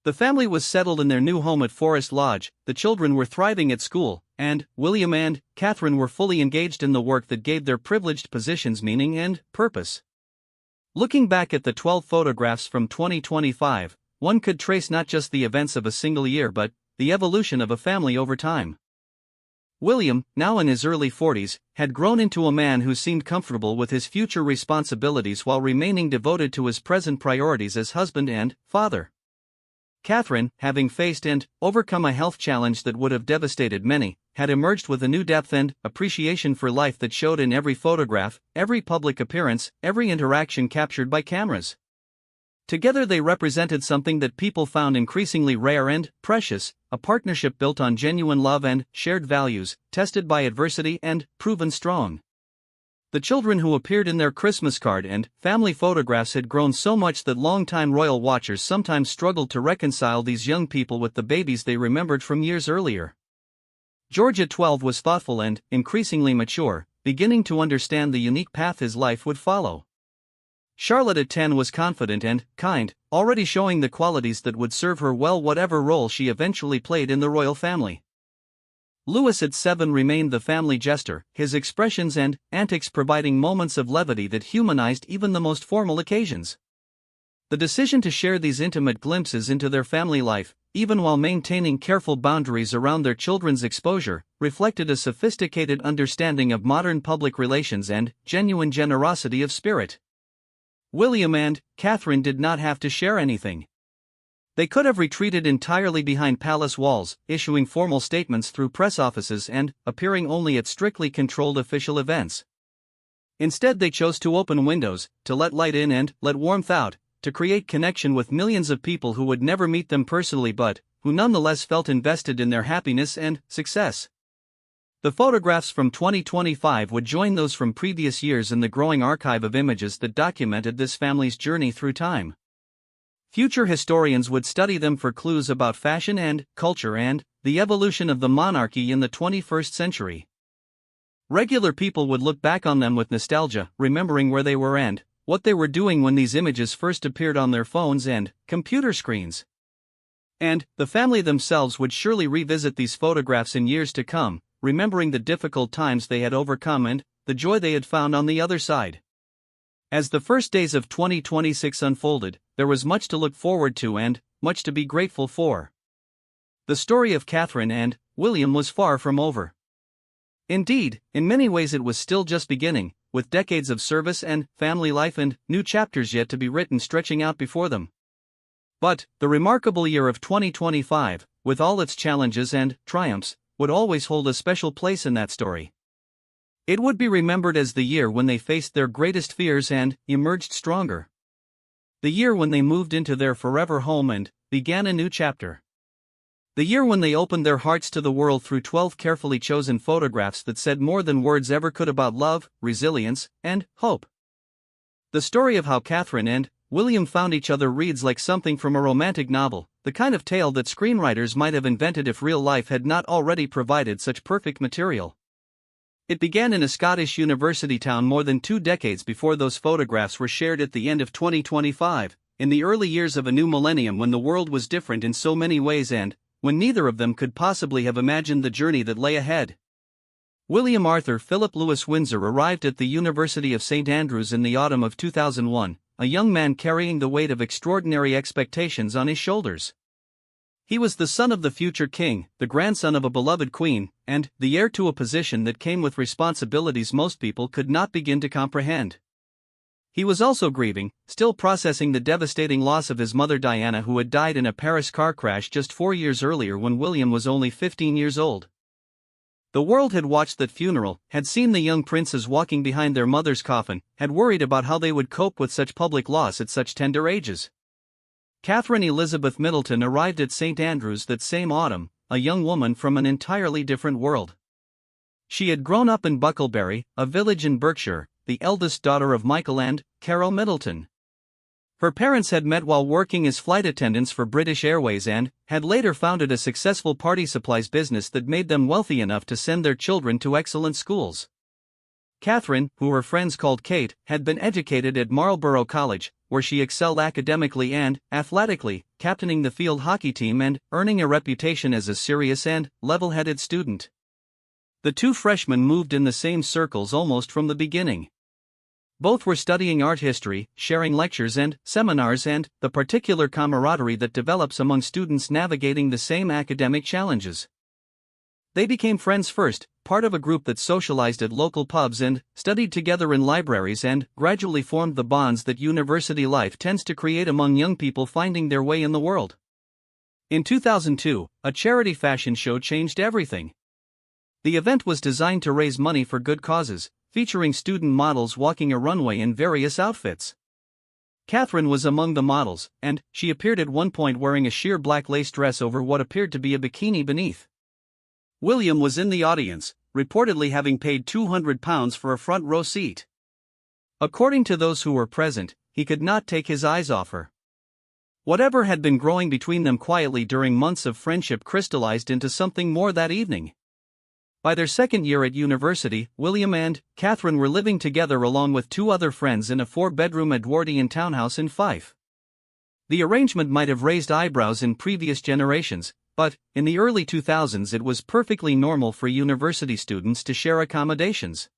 The family was settled in their new home at Forest Lodge, the children were thriving at school, and William and Catherine were fully engaged in the work that gave their privileged positions meaning and purpose. Looking back at the 12 photographs from 2025, one could trace not just the events of a single year but the evolution of a family over time. William, now in his early 40s, had grown into a man who seemed comfortable with his future responsibilities while remaining devoted to his present priorities as husband and father. Catherine, having faced and overcome a health challenge that would have devastated many, had emerged with a new depth and appreciation for life that showed in every photograph, every public appearance, every interaction captured by cameras. Together they represented something that people found increasingly rare and precious, a partnership built on genuine love and shared values, tested by adversity and proven strong. The children who appeared in their Christmas card and family photographs had grown so much that longtime royal watchers sometimes struggled to reconcile these young people with the babies they remembered from years earlier. George at 12 was thoughtful and increasingly mature, beginning to understand the unique path his life would follow. Charlotte at 10 was confident and kind, already showing the qualities that would serve her well whatever role she eventually played in the royal family. Louis at 7 remained the family jester, his expressions and antics providing moments of levity that humanized even the most formal occasions. The decision to share these intimate glimpses into their family life, even while maintaining careful boundaries around their children's exposure, reflected a sophisticated understanding of modern public relations and genuine generosity of spirit. William and Catherine did not have to share anything. They could have retreated entirely behind palace walls, issuing formal statements through press offices and appearing only at strictly controlled official events. Instead, they chose to open windows, to let light in and let warmth out, to create connection with millions of people who would never meet them personally but who nonetheless felt invested in their happiness and success. The photographs from 2025 would join those from previous years in the growing archive of images that documented this family's journey through time. Future historians would study them for clues about fashion and culture and the evolution of the monarchy in the 21st century. Regular people would look back on them with nostalgia, remembering where they were and what they were doing when these images first appeared on their phones and computer screens. And the family themselves would surely revisit these photographs in years to come, remembering the difficult times they had overcome and the joy they had found on the other side. As the first days of 2026 unfolded, there was much to look forward to and much to be grateful for. The story of Catherine and William was far from over. Indeed, in many ways it was still just beginning, with decades of service and family life and new chapters yet to be written stretching out before them. But the remarkable year of 2025, with all its challenges and triumphs, would always hold a special place in that story. It would be remembered as the year when they faced their greatest fears and emerged stronger. The year when they moved into their forever home and began a new chapter. The year when they opened their hearts to the world through 12 carefully chosen photographs that said more than words ever could about love, resilience, and hope. The story of how Catherine and William found each other reads like something from a romantic novel, the kind of tale that screenwriters might have invented if real life had not already provided such perfect material. It began in a Scottish university town more than 2 decades before those photographs were shared at the end of 2025, in the early years of a new millennium when the world was different in so many ways and when neither of them could possibly have imagined the journey that lay ahead. William Arthur Philip Louis Windsor arrived at the University of St. Andrews in the autumn of 2001, a young man carrying the weight of extraordinary expectations on his shoulders. He was the son of the future king, the grandson of a beloved queen, and the heir to a position that came with responsibilities most people could not begin to comprehend. He was also grieving, still processing the devastating loss of his mother Diana, who had died in a Paris car crash just 4 years earlier when William was only 15 years old. The world had watched that funeral, had seen the young princes walking behind their mother's coffin, had worried about how they would cope with such public loss at such tender ages. Catherine Elizabeth Middleton arrived at St. Andrews that same autumn, a young woman from an entirely different world. She had grown up in Bucklebury, a village in Berkshire, the eldest daughter of Michael and Carol Middleton. Her parents had met while working as flight attendants for British Airways and had later founded a successful party supplies business that made them wealthy enough to send their children to excellent schools. Catherine, who her friends called Kate, had been educated at Marlborough College, where she excelled academically and athletically, captaining the field hockey team and earning a reputation as a serious and level-headed student. The two freshmen moved in the same circles almost from the beginning. Both were studying art history, sharing lectures and seminars, and the particular camaraderie that develops among students navigating the same academic challenges. They became friends first, part of a group that socialized at local pubs and studied together in libraries, and gradually formed the bonds that university life tends to create among young people finding their way in the world. In 2002, a charity fashion show changed everything. The event was designed to raise money for good causes, featuring student models walking a runway in various outfits. Catherine was among the models, and she appeared at one point wearing a sheer black lace dress over what appeared to be a bikini beneath. William was in the audience, reportedly having paid £200 for a front row seat. According to those who were present, he could not take his eyes off her. Whatever had been growing between them quietly during months of friendship crystallized into something more that evening. By their second year at university, William and Catherine were living together along with two other friends in a 4-bedroom Edwardian townhouse in Fife. The arrangement might have raised eyebrows in previous generations, but in the early 2000s it was perfectly normal for university students to share accommodations.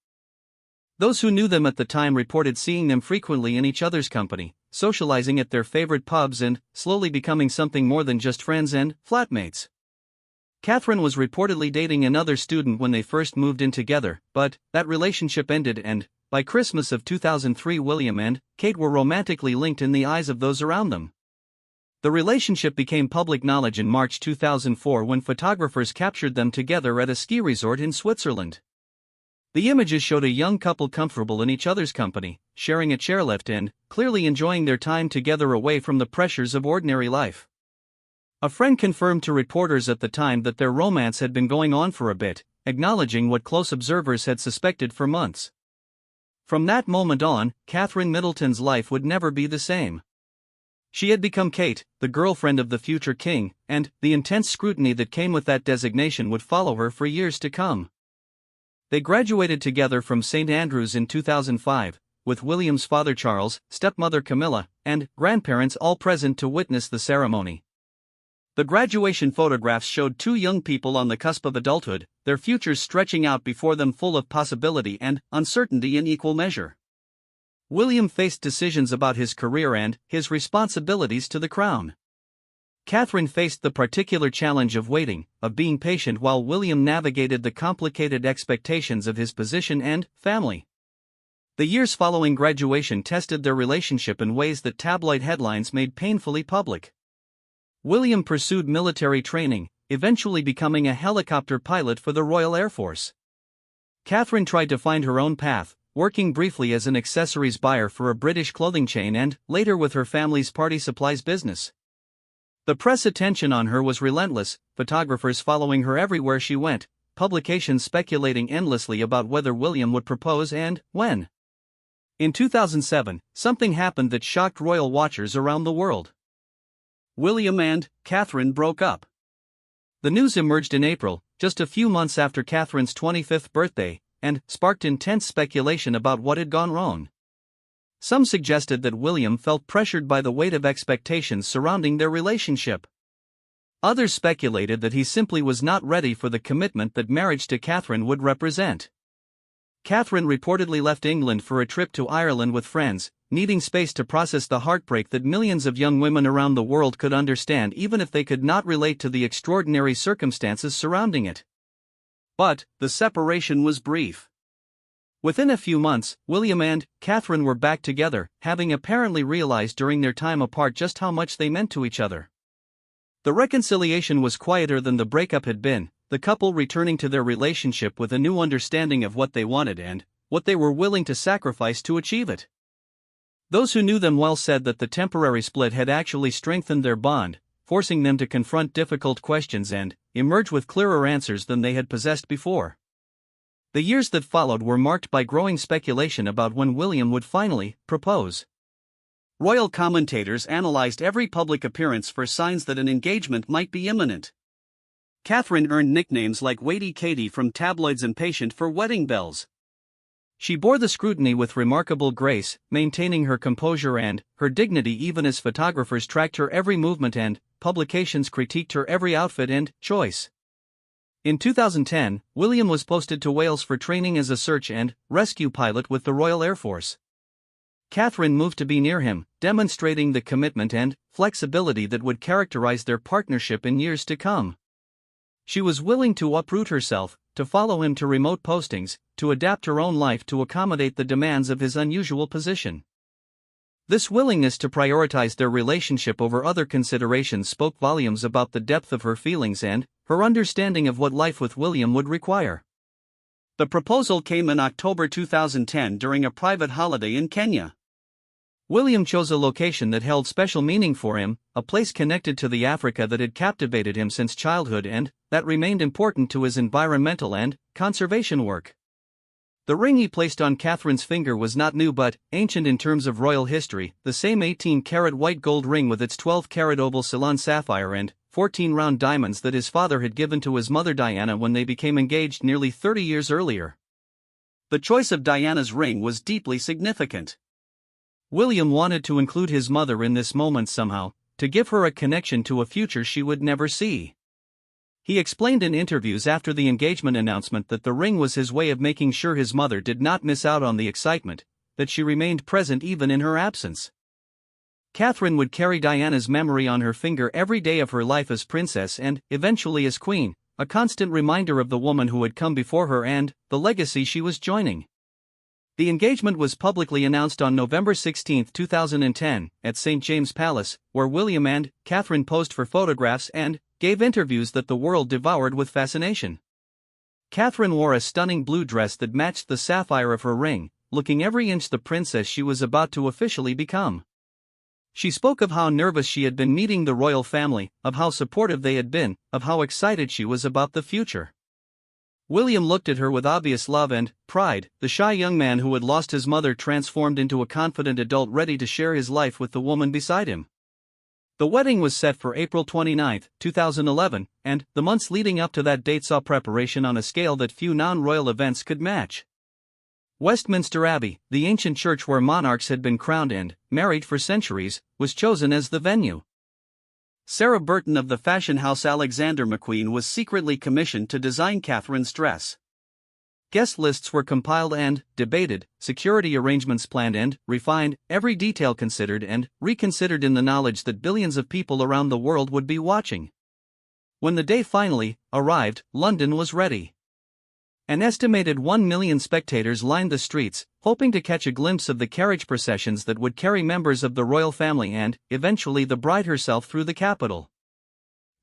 Those who knew them at the time reported seeing them frequently in each other's company, socializing at their favorite pubs and slowly becoming something more than just friends and flatmates. Catherine was reportedly dating another student when they first moved in together, but that relationship ended, and by Christmas of 2003 William and Kate were romantically linked in the eyes of those around them. The relationship became public knowledge in March 2004 when photographers captured them together at a ski resort in Switzerland. The images showed a young couple comfortable in each other's company, sharing a chairlift and clearly enjoying their time together away from the pressures of ordinary life. A friend confirmed to reporters at the time that their romance had been going on for a bit, acknowledging what close observers had suspected for months. From that moment on, Catherine Middleton's life would never be the same. She had become Kate, the girlfriend of the future king, and the intense scrutiny that came with that designation would follow her for years to come. They graduated together from St. Andrews in 2005, with William's father Charles, stepmother Camilla, and grandparents all present to witness the ceremony. The graduation photographs showed two young people on the cusp of adulthood, their futures stretching out before them full of possibility and uncertainty in equal measure. William faced decisions about his career and his responsibilities to the crown. Catherine faced the particular challenge of waiting, of being patient while William navigated the complicated expectations of his position and family. The years following graduation tested their relationship in ways that tabloid headlines made painfully public. William pursued military training, eventually becoming a helicopter pilot for the Royal Air Force. Catherine tried to find her own path, working briefly as an accessories buyer for a British clothing chain and later with her family's party supplies business. The press attention on her was relentless, photographers following her everywhere she went, publications speculating endlessly about whether William would propose and when. In 2007, something happened that shocked royal watchers around the world. William and Catherine broke up. The news emerged in April, just a few months after Catherine's 25th birthday, and sparked intense speculation about what had gone wrong. Some suggested that William felt pressured by the weight of expectations surrounding their relationship. Others speculated that he simply was not ready for the commitment that marriage to Catherine would represent. Catherine reportedly left England for a trip to Ireland with friends, needing space to process the heartbreak that millions of young women around the world could understand even if they could not relate to the extraordinary circumstances surrounding it. But the separation was brief. Within a few months, William and Catherine were back together, having apparently realized during their time apart just how much they meant to each other. The reconciliation was quieter than the breakup had been, the couple returning to their relationship with a new understanding of what they wanted and what they were willing to sacrifice to achieve it. Those who knew them well said that the temporary split had actually strengthened their bond, forcing them to confront difficult questions and emerge with clearer answers than they had possessed before. The years that followed were marked by growing speculation about when William would finally propose. Royal commentators analyzed every public appearance for signs that an engagement might be imminent. Catherine earned nicknames like Weighty Katie from tabloids impatient for wedding bells. She bore the scrutiny with remarkable grace, maintaining her composure and her dignity even as photographers tracked her every movement and publications critiqued her every outfit and choice. In 2010, William was posted to Wales for training as a search and rescue pilot with the Royal Air Force. Catherine moved to be near him, demonstrating the commitment and flexibility that would characterize their partnership in years to come. She was willing to uproot herself, to follow him to remote postings, to adapt her own life to accommodate the demands of his unusual position. This willingness to prioritize their relationship over other considerations spoke volumes about the depth of her feelings and her understanding of what life with William would require. The proposal came in October 2010 during a private holiday in Kenya. William chose a location that held special meaning for him, a place connected to the Africa that had captivated him since childhood and that remained important to his environmental and conservation work. The ring he placed on Catherine's finger was not new but ancient in terms of royal history, the same 18-carat white gold ring with its 12-carat oval Ceylon sapphire and 14 round diamonds that his father had given to his mother Diana when they became engaged nearly 30 years earlier. The choice of Diana's ring was deeply significant. William wanted to include his mother in this moment somehow, to give her a connection to a future she would never see. He explained in interviews after the engagement announcement that the ring was his way of making sure his mother did not miss out on the excitement, that she remained present even in her absence. Catherine would carry Diana's memory on her finger every day of her life as princess and, eventually as queen, a constant reminder of the woman who had come before her and the legacy she was joining. The engagement was publicly announced on November 16, 2010, at St. James Palace, where William and Catherine posed for photographs and gave interviews that the world devoured with fascination. Catherine wore a stunning blue dress that matched the sapphire of her ring, looking every inch the princess she was about to officially become. She spoke of how nervous she had been meeting the royal family, of how supportive they had been, of how excited she was about the future. William looked at her with obvious love and pride, the shy young man who had lost his mother transformed into a confident adult ready to share his life with the woman beside him. The wedding was set for April 29, 2011, and the months leading up to that date saw preparation on a scale that few non-royal events could match. Westminster Abbey, the ancient church where monarchs had been crowned and married for centuries, was chosen as the venue. Sarah Burton of the fashion house Alexander McQueen was secretly commissioned to design Catherine's dress. Guest lists were compiled and debated, security arrangements planned and refined, every detail considered and reconsidered in the knowledge that billions of people around the world would be watching. When the day finally arrived, London was ready. An estimated 1 million spectators lined the streets, hoping to catch a glimpse of the carriage processions that would carry members of the royal family and, eventually, the bride herself through the capital.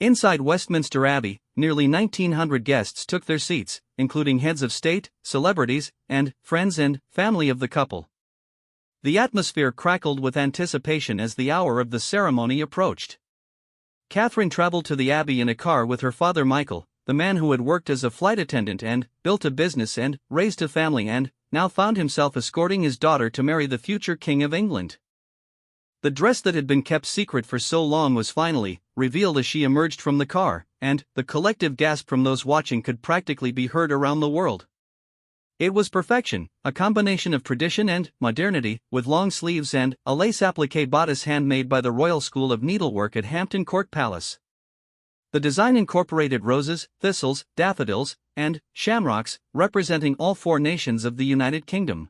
Inside Westminster Abbey, nearly 1,900 guests took their seats, including heads of state, celebrities, and friends and family of the couple. The atmosphere crackled with anticipation as the hour of the ceremony approached. Catherine traveled to the Abbey in a car with her father Michael, the man who had worked as a flight attendant and built a business and raised a family and now found himself escorting his daughter to marry the future King of England. The dress that had been kept secret for so long was finally revealed as she emerged from the car, and the collective gasp from those watching could practically be heard around the world. It was perfection, a combination of tradition and modernity, with long sleeves and a lace appliqué bodice handmade by the Royal School of Needlework at Hampton Court Palace. The design incorporated roses, thistles, daffodils, and shamrocks, representing all four nations of the United Kingdom.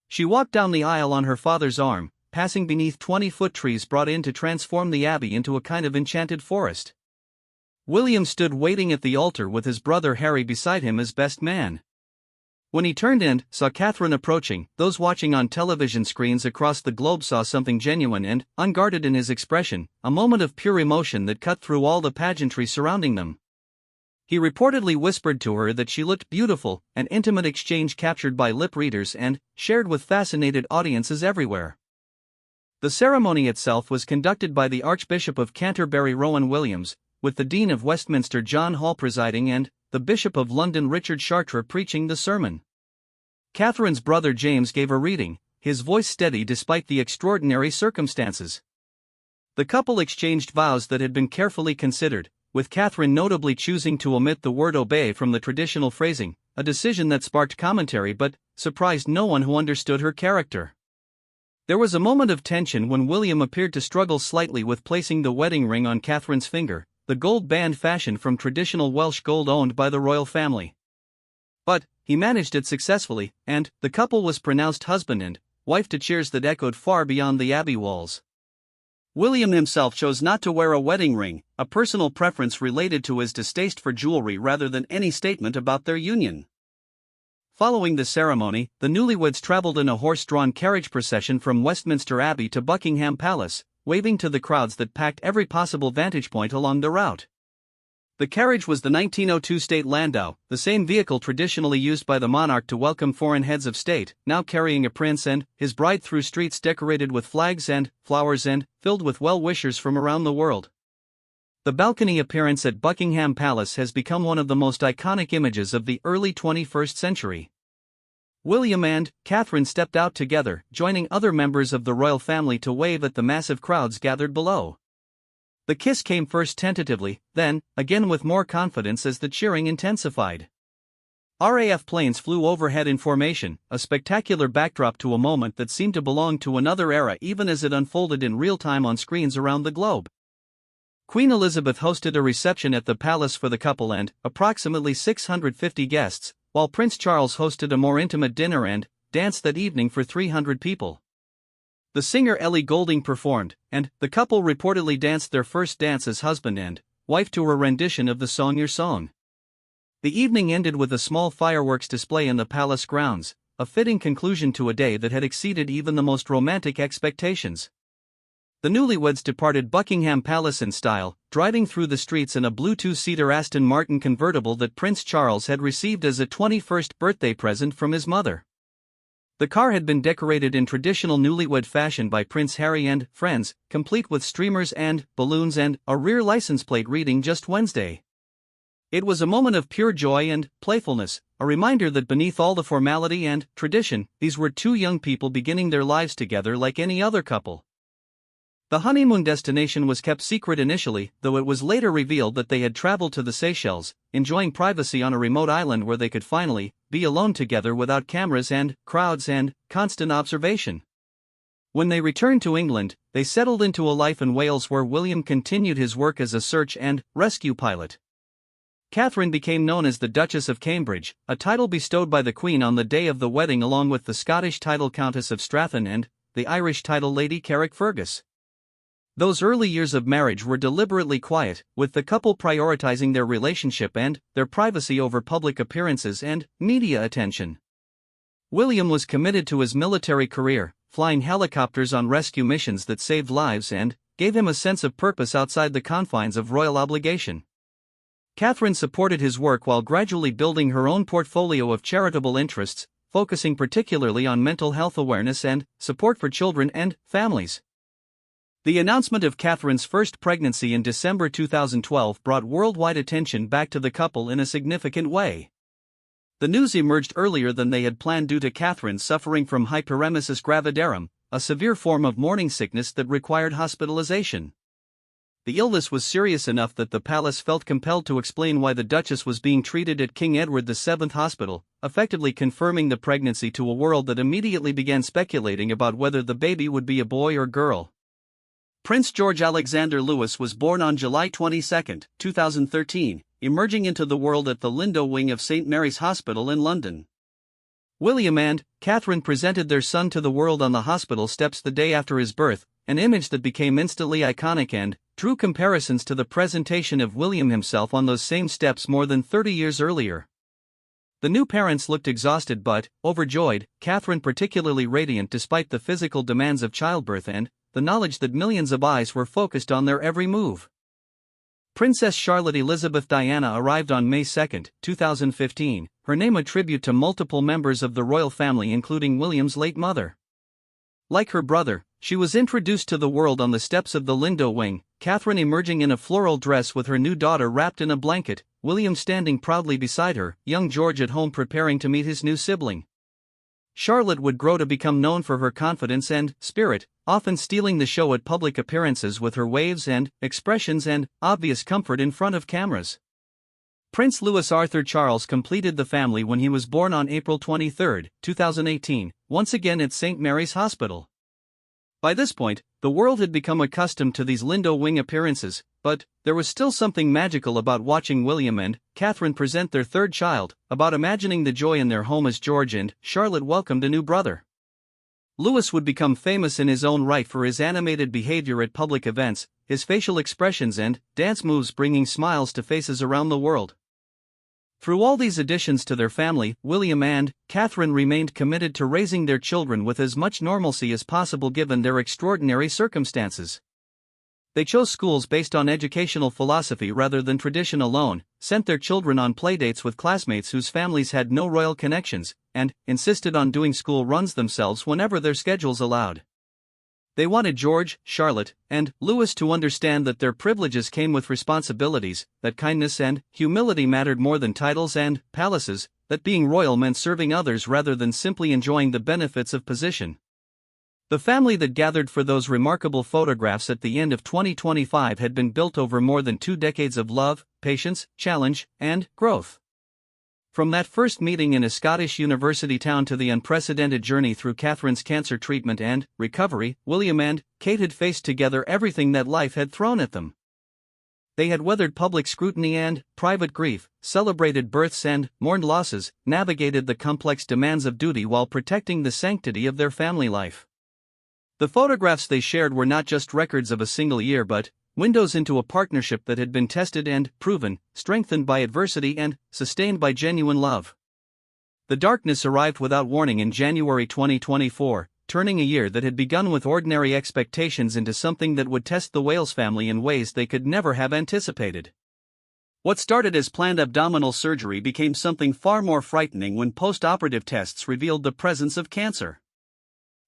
She walked down the aisle on her father's arm, passing beneath 20-foot trees brought in to transform the abbey into a kind of enchanted forest. William stood waiting at the altar with his brother Harry beside him as best man. When he turned and saw Catherine approaching, those watching on television screens across the globe saw something genuine and unguarded in his expression, a moment of pure emotion that cut through all the pageantry surrounding them. He reportedly whispered to her that she looked beautiful, an intimate exchange captured by lip readers and shared with fascinated audiences everywhere. The ceremony itself was conducted by the Archbishop of Canterbury Rowan Williams, with the Dean of Westminster John Hall presiding and the Bishop of London Richard Chartres preaching the sermon. Catherine's brother James gave a reading, his voice steady despite the extraordinary circumstances. The couple exchanged vows that had been carefully considered, with Catherine notably choosing to omit the word obey from the traditional phrasing, a decision that sparked commentary but surprised no one who understood her character. There was a moment of tension when William appeared to struggle slightly with placing the wedding ring on Catherine's finger, the gold band fashioned from traditional Welsh gold owned by the royal family. But he managed it successfully, and the couple was pronounced husband and wife to cheers that echoed far beyond the abbey walls. William himself chose not to wear a wedding ring, a personal preference related to his distaste for jewelry rather than any statement about their union. Following the ceremony, the newlyweds traveled in a horse-drawn carriage procession from Westminster Abbey to Buckingham Palace, waving to the crowds that packed every possible vantage point along the route. The carriage was the 1902 state landau, the same vehicle traditionally used by the monarch to welcome foreign heads of state, now carrying a prince and his bride through streets decorated with flags and flowers and filled with well-wishers from around the world. The balcony appearance at Buckingham Palace has become one of the most iconic images of the early 21st century. William and Catherine stepped out together, joining other members of the royal family to wave at the massive crowds gathered below. The kiss came first tentatively, then, again with more confidence as the cheering intensified. RAF planes flew overhead in formation, a spectacular backdrop to a moment that seemed to belong to another era even as it unfolded in real time on screens around the globe. Queen Elizabeth hosted a reception at the palace for the couple and approximately 650 guests, while Prince Charles hosted a more intimate dinner and dance that evening for 300 people. The singer Ellie Goulding performed, and the couple reportedly danced their first dance as husband and wife to a rendition of the Song Your Song. The evening ended with a small fireworks display in the palace grounds, a fitting conclusion to a day that had exceeded even the most romantic expectations. The newlyweds departed Buckingham Palace in style, driving through the streets in a blue two-seater Aston Martin convertible that Prince Charles had received as a 21st birthday present from his mother. The car had been decorated in traditional newlywed fashion by Prince Harry and friends, complete with streamers and balloons and a rear license plate reading "Just Wednesday." It was a moment of pure joy and playfulness, a reminder that beneath all the formality and tradition, these were two young people beginning their lives together like any other couple. The honeymoon destination was kept secret initially, though it was later revealed that they had traveled to the Seychelles, enjoying privacy on a remote island where they could finally be alone together without cameras and crowds and constant observation. When they returned to England, they settled into a life in Wales where William continued his work as a search and rescue pilot. Catherine became known as the Duchess of Cambridge, a title bestowed by the Queen on the day of the wedding along with the Scottish title Countess of Strathern and the Irish title Lady Carrickfergus. Those early years of marriage were deliberately quiet, with the couple prioritizing their relationship and their privacy over public appearances and media attention. William was committed to his military career, flying helicopters on rescue missions that saved lives and gave him a sense of purpose outside the confines of royal obligation. Catherine supported his work while gradually building her own portfolio of charitable interests, focusing particularly on mental health awareness and support for children and families. The announcement of Catherine's first pregnancy in December 2012 brought worldwide attention back to the couple in a significant way. The news emerged earlier than they had planned due to Catherine suffering from hyperemesis gravidarum, a severe form of morning sickness that required hospitalization. The illness was serious enough that the palace felt compelled to explain why the Duchess was being treated at King Edward VII Hospital, effectively confirming the pregnancy to a world that immediately began speculating about whether the baby would be a boy or girl. Prince George Alexander Louis was born on July 22, 2013, emerging into the world at the Lindo wing of St. Mary's Hospital in London. William and Catherine presented their son to the world on the hospital steps the day after his birth, an image that became instantly iconic and drew comparisons to the presentation of William himself on those same steps more than 30 years earlier. The new parents looked exhausted but overjoyed, Catherine particularly radiant despite the physical demands of childbirth and the knowledge that millions of eyes were focused on their every move. Princess Charlotte Elizabeth Diana arrived on May 2, 2015, her name a tribute to multiple members of the royal family including William's late mother. Like her brother, she was introduced to the world on the steps of the Lindo wing, Catherine emerging in a floral dress with her new daughter wrapped in a blanket, William standing proudly beside her, young George at home preparing to meet his new sibling. Charlotte would grow to become known for her confidence and spirit, often stealing the show at public appearances with her waves and expressions and obvious comfort in front of cameras. Prince Louis Arthur Charles completed the family when he was born on April 23, 2018, once again at St. Mary's Hospital. By this point, the world had become accustomed to these Lindo wing appearances, but there was still something magical about watching William and Catherine present their third child, about imagining the joy in their home as George and Charlotte welcomed a new brother. Louis would become famous in his own right for his animated behavior at public events, his facial expressions and dance moves bringing smiles to faces around the world. Through all these additions to their family, William and Catherine remained committed to raising their children with as much normalcy as possible given their extraordinary circumstances. They chose schools based on educational philosophy rather than tradition alone, sent their children on playdates with classmates whose families had no royal connections, and insisted on doing school runs themselves whenever their schedules allowed. They wanted George, Charlotte, and Louis to understand that their privileges came with responsibilities, that kindness and humility mattered more than titles and palaces, that being royal meant serving others rather than simply enjoying the benefits of position. The family that gathered for those remarkable photographs at the end of 2025 had been built over more than 2 decades of love, patience, challenge, and growth. From that first meeting in a Scottish university town to the unprecedented journey through Catherine's cancer treatment and recovery, William and Kate had faced together everything that life had thrown at them. They had weathered public scrutiny and private grief, celebrated births and mourned losses, navigated the complex demands of duty while protecting the sanctity of their family life. The photographs they shared were not just records of a single year but windows into a partnership that had been tested and proven, strengthened by adversity and sustained by genuine love. The darkness arrived without warning in January 2024, turning a year that had begun with ordinary expectations into something that would test the Wales family in ways they could never have anticipated. What started as planned abdominal surgery became something far more frightening when post-operative tests revealed the presence of cancer.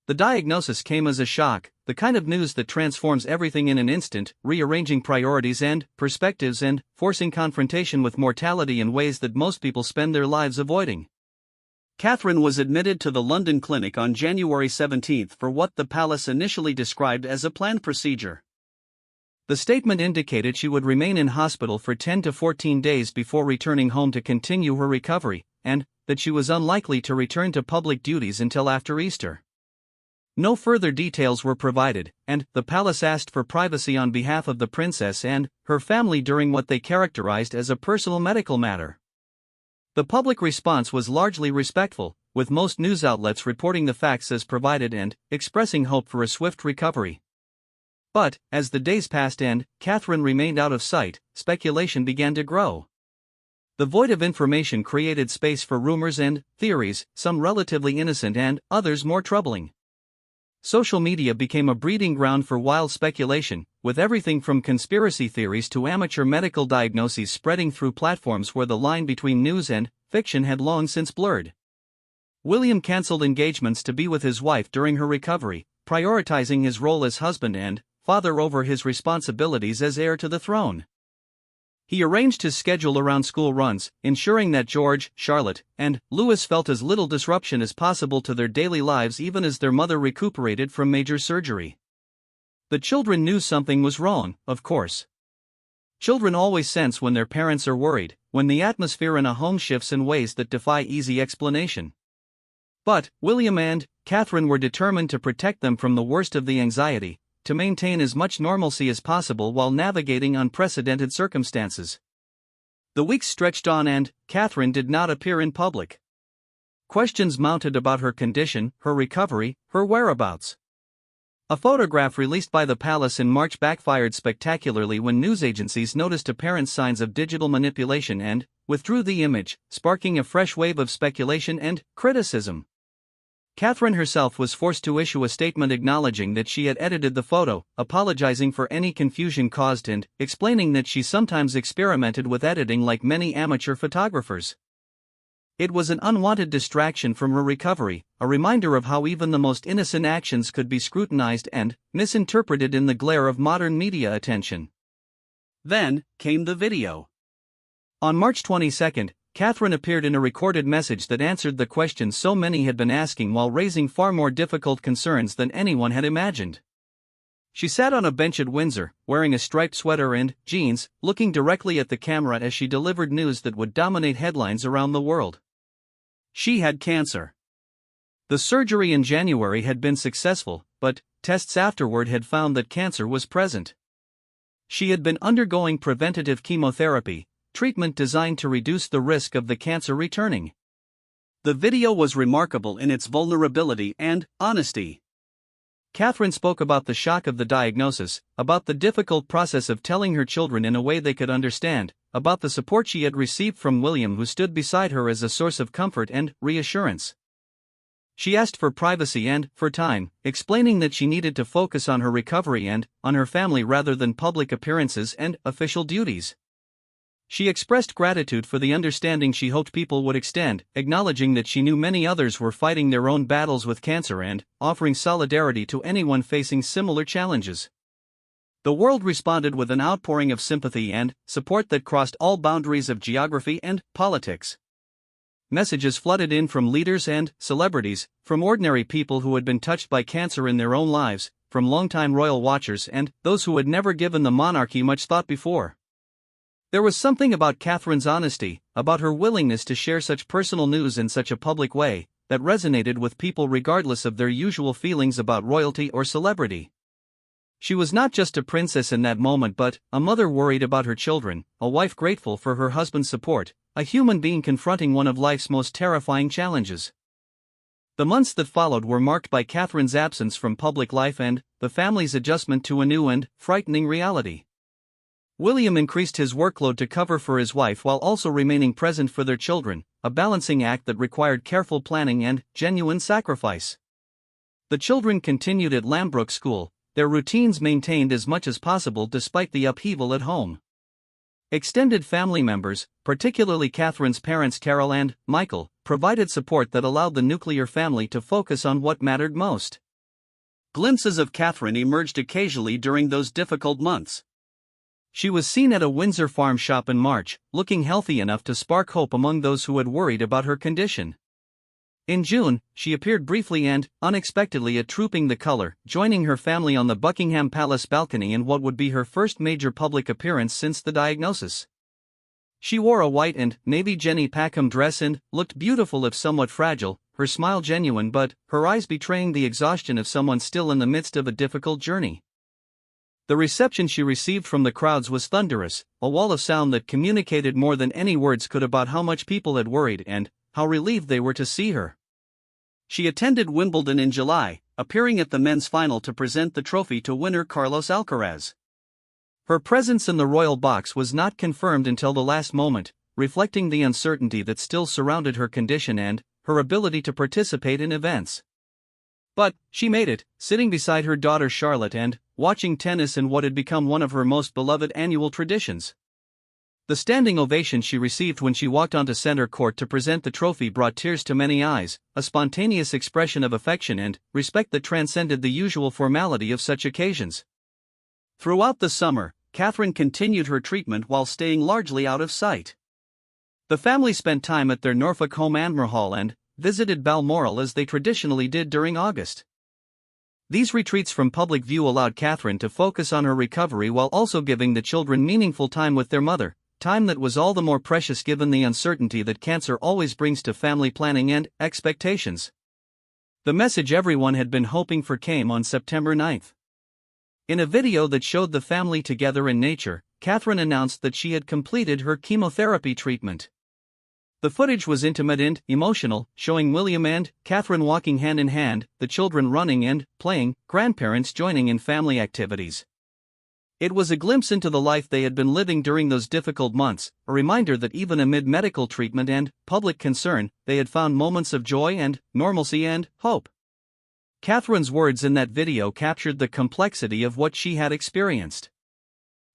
The diagnosis came as a shock, the kind of news that transforms everything in an instant, rearranging priorities and perspectives and forcing confrontation with mortality in ways that most people spend their lives avoiding. Catherine was admitted to the London clinic on January 17 for what the palace initially described as a planned procedure. The statement indicated she would remain in hospital for 10 to 14 days before returning home to continue her recovery, and that she was unlikely to return to public duties until after Easter. No further details were provided, and the palace asked for privacy on behalf of the princess and her family during what they characterized as a personal medical matter. The public response was largely respectful, with most news outlets reporting the facts as provided and expressing hope for a swift recovery. But, as the days passed and Catherine remained out of sight, speculation began to grow. The void of information created space for rumors and theories, some relatively innocent and others more troubling. Social media became a breeding ground for wild speculation, with everything from conspiracy theories to amateur medical diagnoses spreading through platforms where the line between news and fiction had long since blurred. William cancelled engagements to be with his wife during her recovery, prioritizing his role as husband and father over his responsibilities as heir to the throne. He arranged his schedule around school runs, ensuring that George, Charlotte, and Louis felt as little disruption as possible to their daily lives even as their mother recuperated from major surgery. The children knew something was wrong, of course. Children always sense when their parents are worried, when the atmosphere in a home shifts in ways that defy easy explanation. But William and Catherine were determined to protect them from the worst of the anxiety, to maintain as much normalcy as possible while navigating unprecedented circumstances. The weeks stretched on and Catherine did not appear in public. Questions mounted about her condition, her recovery, her whereabouts. A photograph released by the palace in March backfired spectacularly when news agencies noticed apparent signs of digital manipulation and withdrew the image, sparking a fresh wave of speculation and criticism. Catherine herself was forced to issue a statement acknowledging that she had edited the photo, apologizing for any confusion caused and explaining that she sometimes experimented with editing like many amateur photographers. It was an unwanted distraction from her recovery, a reminder of how even the most innocent actions could be scrutinized and misinterpreted in the glare of modern media attention. Then came the video. On March 22, Catherine appeared in a recorded message that answered the questions so many had been asking while raising far more difficult concerns than anyone had imagined. She sat on a bench at Windsor, wearing a striped sweater and jeans, looking directly at the camera as she delivered news that would dominate headlines around the world. She had cancer. The surgery in January had been successful, but tests afterward had found that cancer was present. She had been undergoing preventative chemotherapy, treatment designed to reduce the risk of the cancer returning. The video was remarkable in its vulnerability and honesty. Catherine spoke about the shock of the diagnosis, about the difficult process of telling her children in a way they could understand, about the support she had received from William, who stood beside her as a source of comfort and reassurance. She asked for privacy and for time, explaining that she needed to focus on her recovery and on her family rather than public appearances and official duties. She expressed gratitude for the understanding she hoped people would extend, acknowledging that she knew many others were fighting their own battles with cancer and offering solidarity to anyone facing similar challenges. The world responded with an outpouring of sympathy and support that crossed all boundaries of geography and politics. Messages flooded in from leaders and celebrities, from ordinary people who had been touched by cancer in their own lives, from longtime royal watchers and those who had never given the monarchy much thought before. There was something about Catherine's honesty, about her willingness to share such personal news in such a public way, that resonated with people regardless of their usual feelings about royalty or celebrity. She was not just a princess in that moment but a mother worried about her children, a wife grateful for her husband's support, a human being confronting one of life's most terrifying challenges. The months that followed were marked by Catherine's absence from public life and the family's adjustment to a new and frightening reality. William increased his workload to cover for his wife while also remaining present for their children, a balancing act that required careful planning and genuine sacrifice. The children continued at Lambrook School, their routines maintained as much as possible despite the upheaval at home. Extended family members, particularly Catherine's parents Carol and Michael, provided support that allowed the nuclear family to focus on what mattered most. Glimpses of Catherine emerged occasionally during those difficult months. She was seen at a Windsor farm shop in March, looking healthy enough to spark hope among those who had worried about her condition. In June, she appeared briefly and unexpectedly at Trooping the Colour, joining her family on the Buckingham Palace balcony in what would be her first major public appearance since the diagnosis. She wore a white and navy Jenny Packham dress and looked beautiful if somewhat fragile, her smile genuine but her eyes betraying the exhaustion of someone still in the midst of a difficult journey. The reception she received from the crowds was thunderous, a wall of sound that communicated more than any words could about how much people had worried and how relieved they were to see her. She attended Wimbledon in July, appearing at the men's final to present the trophy to winner Carlos Alcaraz. Her presence in the royal box was not confirmed until the last moment, reflecting the uncertainty that still surrounded her condition and her ability to participate in events. But she made it, sitting beside her daughter Charlotte and watching tennis in what had become one of her most beloved annual traditions. The standing ovation she received when she walked onto center court to present the trophy brought tears to many eyes, a spontaneous expression of affection and respect that transcended the usual formality of such occasions. Throughout the summer, Catherine continued her treatment while staying largely out of sight. The family spent time at their Norfolk home Admirhall and visited Balmoral as they traditionally did during August. These retreats from public view allowed Catherine to focus on her recovery while also giving the children meaningful time with their mother, time that was all the more precious given the uncertainty that cancer always brings to family planning and expectations. The message everyone had been hoping for came on September 9. In a video that showed the family together in nature, Catherine announced that she had completed her chemotherapy treatment. The footage was intimate and emotional, showing William and Catherine walking hand in hand, the children running and playing, grandparents joining in family activities. It was a glimpse into the life they had been living during those difficult months, a reminder that even amid medical treatment and public concern, they had found moments of joy and normalcy and hope. Catherine's words in that video captured the complexity of what she had experienced.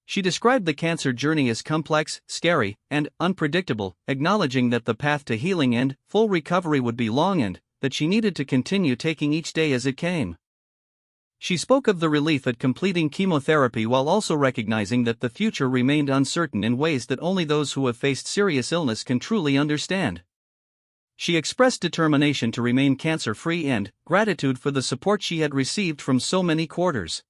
She described the cancer journey as complex, scary, and unpredictable, acknowledging that the path to healing and full recovery would be long and that she needed to continue taking each day as it came. She spoke of the relief at completing chemotherapy while also recognizing that the future remained uncertain in ways that only those who have faced serious illness can truly understand. She expressed determination to remain cancer-free and gratitude for the support she had received from so many quarters.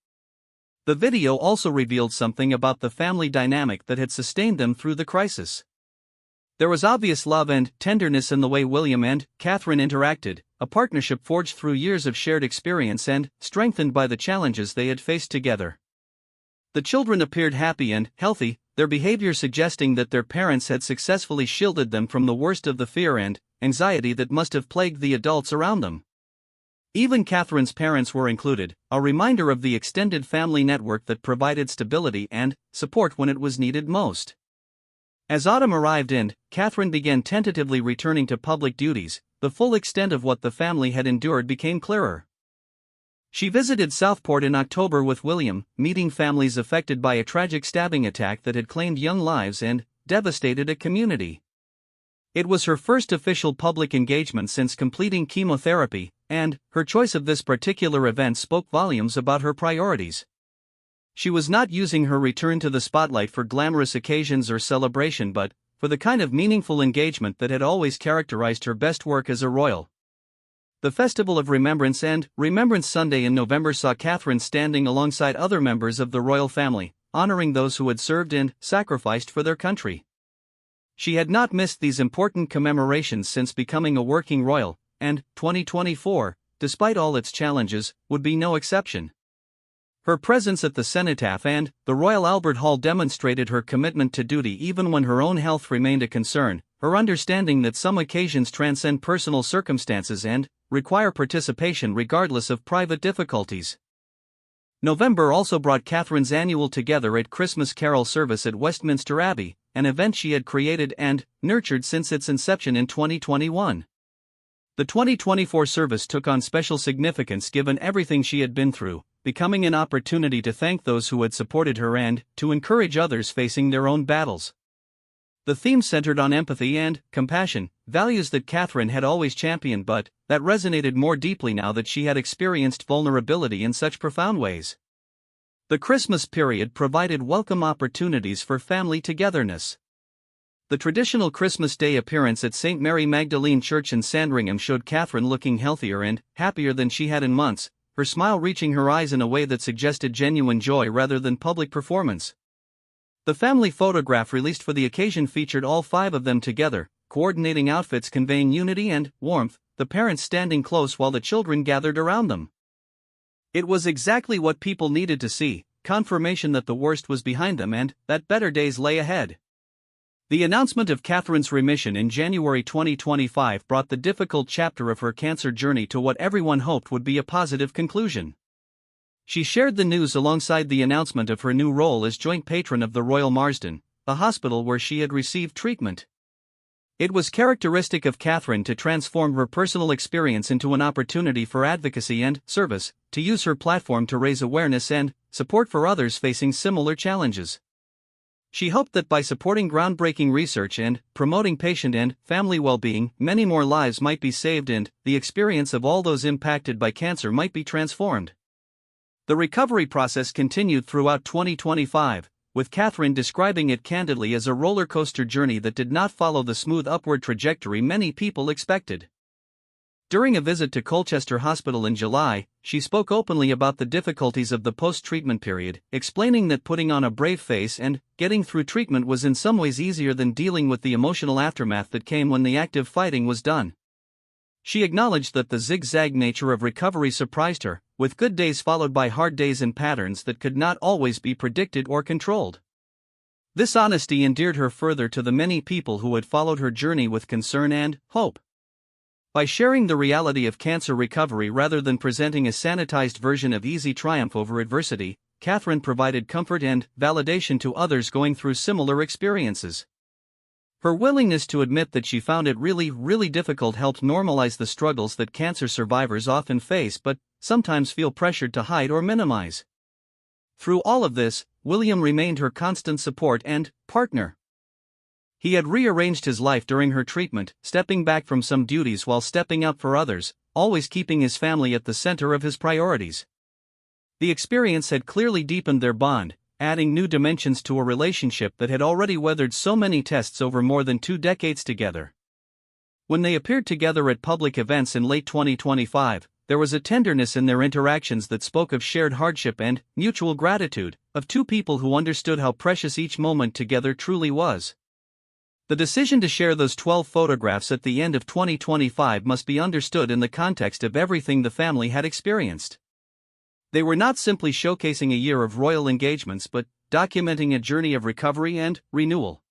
The video also revealed something about the family dynamic that had sustained them through the crisis. There was obvious love and tenderness in the way William and Catherine interacted, a partnership forged through years of shared experience and strengthened by the challenges they had faced together. The children appeared happy and healthy, their behavior suggesting that their parents had successfully shielded them from the worst of the fear and anxiety that must have plagued the adults around them. Even Catherine's parents were included, a reminder of the extended family network that provided stability and support when it was needed most. As autumn arrived and Catherine began tentatively returning to public duties, the full extent of what the family had endured became clearer. She visited Southport in October with William, meeting families affected by a tragic stabbing attack that had claimed young lives and devastated a community. It was her first official public engagement since completing chemotherapy, and her choice of this particular event spoke volumes about her priorities. She was not using her return to the spotlight for glamorous occasions or celebration but for the kind of meaningful engagement that had always characterized her best work as a royal. The Festival of Remembrance and Remembrance Sunday in November saw Catherine standing alongside other members of the royal family, honoring those who had served and sacrificed for their country. She had not missed these important commemorations since becoming a working royal, and 2024, despite all its challenges, would be no exception. Her presence at the cenotaph and the Royal Albert Hall demonstrated her commitment to duty even when her own health remained a concern, her understanding that some occasions transcend personal circumstances and require participation regardless of private difficulties. November also brought Catherine's annual Together at Christmas Carol service at Westminster Abbey, an event she had created and nurtured since its inception in 2021. The 2024 service took on special significance given everything she had been through, becoming an opportunity to thank those who had supported her and to encourage others facing their own battles. The theme centered on empathy and compassion, values that Catherine had always championed but that resonated more deeply now that she had experienced vulnerability in such profound ways. The Christmas period provided welcome opportunities for family togetherness. The traditional Christmas Day appearance at St. Mary Magdalene Church in Sandringham showed Catherine looking healthier and happier than she had in months, her smile reaching her eyes in a way that suggested genuine joy rather than public performance. The family photograph released for the occasion featured all five of them together, coordinating outfits conveying unity and warmth, the parents standing close while the children gathered around them. It was exactly what people needed to see, confirmation that the worst was behind them and that better days lay ahead. The announcement of Catherine's remission in January 2025 brought the difficult chapter of her cancer journey to what everyone hoped would be a positive conclusion. She shared the news alongside the announcement of her new role as joint patron of the Royal Marsden, the hospital where she had received treatment. It was characteristic of Catherine to transform her personal experience into an opportunity for advocacy and service, to use her platform to raise awareness and support for others facing similar challenges. She hoped that by supporting groundbreaking research and promoting patient and family well-being, many more lives might be saved and the experience of all those impacted by cancer might be transformed. The recovery process continued throughout 2025, with Catherine describing it candidly as a roller coaster journey that did not follow the smooth upward trajectory many people expected. During a visit to Colchester Hospital in July, she spoke openly about the difficulties of the post-treatment period, explaining that putting on a brave face and getting through treatment was in some ways easier than dealing with the emotional aftermath that came when the active fighting was done. She acknowledged that the zigzag nature of recovery surprised her, with good days followed by hard days in patterns that could not always be predicted or controlled. This honesty endeared her further to the many people who had followed her journey with concern and hope. By sharing the reality of cancer recovery rather than presenting a sanitized version of easy triumph over adversity, Catherine provided comfort and validation to others going through similar experiences. Her willingness to admit that she found it really difficult helped normalize the struggles that cancer survivors often face but sometimes feel pressured to hide or minimize. Through all of this, William remained her constant support and partner. He had rearranged his life during her treatment, stepping back from some duties while stepping up for others, always keeping his family at the center of his priorities. The experience had clearly deepened their bond, adding new dimensions to a relationship that had already weathered so many tests over more than 2 decades together. When they appeared together at public events in late 2025, there was a tenderness in their interactions that spoke of shared hardship and mutual gratitude, of two people who understood how precious each moment together truly was. The decision to share those 12 photographs at the end of 2025 must be understood in the context of everything the family had experienced. They were not simply showcasing a year of royal engagements but documenting a journey of recovery and renewal.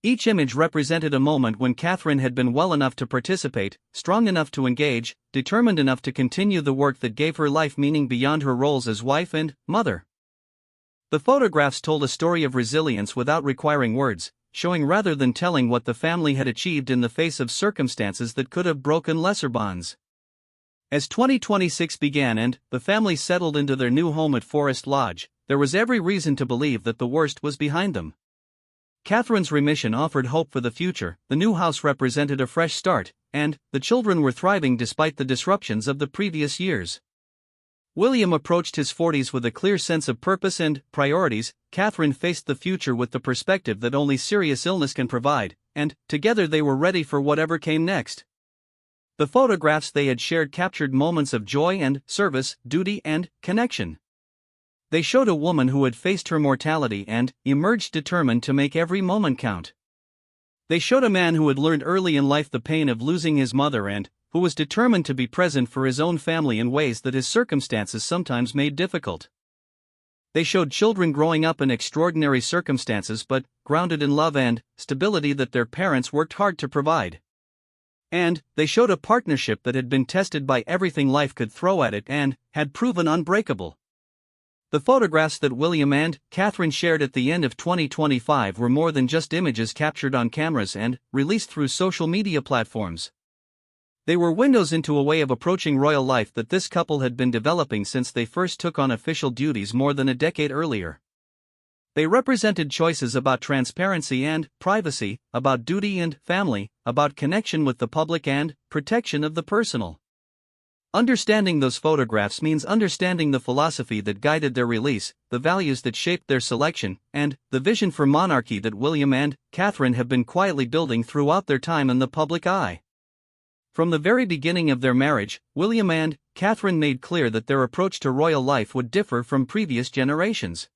Each image represented a moment when Catherine had been well enough to participate, strong enough to engage, determined enough to continue the work that gave her life meaning beyond her roles as wife and mother. The photographs told a story of resilience without requiring words, showing rather than telling what the family had achieved in the face of circumstances that could have broken lesser bonds. As 2026 began and the family settled into their new home at Forest Lodge, there was every reason to believe that the worst was behind them. Catherine's remission offered hope for the future, the new house represented a fresh start, and the children were thriving despite the disruptions of the previous years. William approached his 40s with a clear sense of purpose and priorities. Catherine faced the future with the perspective that only serious illness can provide, and together they were ready for whatever came next. The photographs they had shared captured moments of joy and service, duty and connection. They showed a woman who had faced her mortality and emerged determined to make every moment count. They showed a man who had learned early in life the pain of losing his mother and who was determined to be present for his own family in ways that his circumstances sometimes made difficult. They showed children growing up in extraordinary circumstances but grounded in love and stability that their parents worked hard to provide. And they showed a partnership that had been tested by everything life could throw at it and had proven unbreakable. The photographs that William and Catherine shared at the end of 2025 were more than just images captured on cameras and released through social media platforms. They were windows into a way of approaching royal life that this couple had been developing since they first took on official duties more than a decade earlier. They represented choices about transparency and privacy, about duty and family, about connection with the public and protection of the personal. Understanding those photographs means understanding the philosophy that guided their release, the values that shaped their selection, and the vision for monarchy that William and Catherine have been quietly building throughout their time in the public eye. From the very beginning of their marriage, William and Catherine made clear that their approach to royal life would differ from previous generations.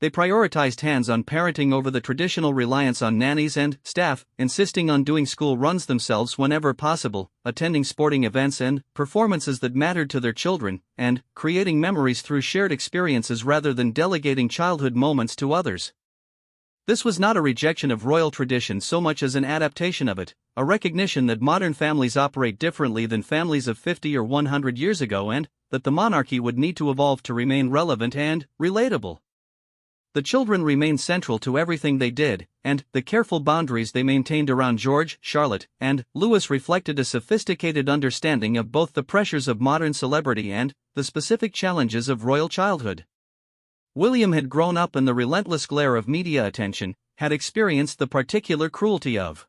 They prioritized hands-on parenting over the traditional reliance on nannies and staff, insisting on doing school runs themselves whenever possible, attending sporting events and performances that mattered to their children, and creating memories through shared experiences rather than delegating childhood moments to others. This was not a rejection of royal tradition so much as an adaptation of it, a recognition that modern families operate differently than families of 50 or 100 years ago and that the monarchy would need to evolve to remain relevant and relatable. The children remained central to everything they did, and the careful boundaries they maintained around George, Charlotte, and Louis reflected a sophisticated understanding of both the pressures of modern celebrity and the specific challenges of royal childhood. William had grown up in the relentless glare of media attention, had experienced the particular cruelty of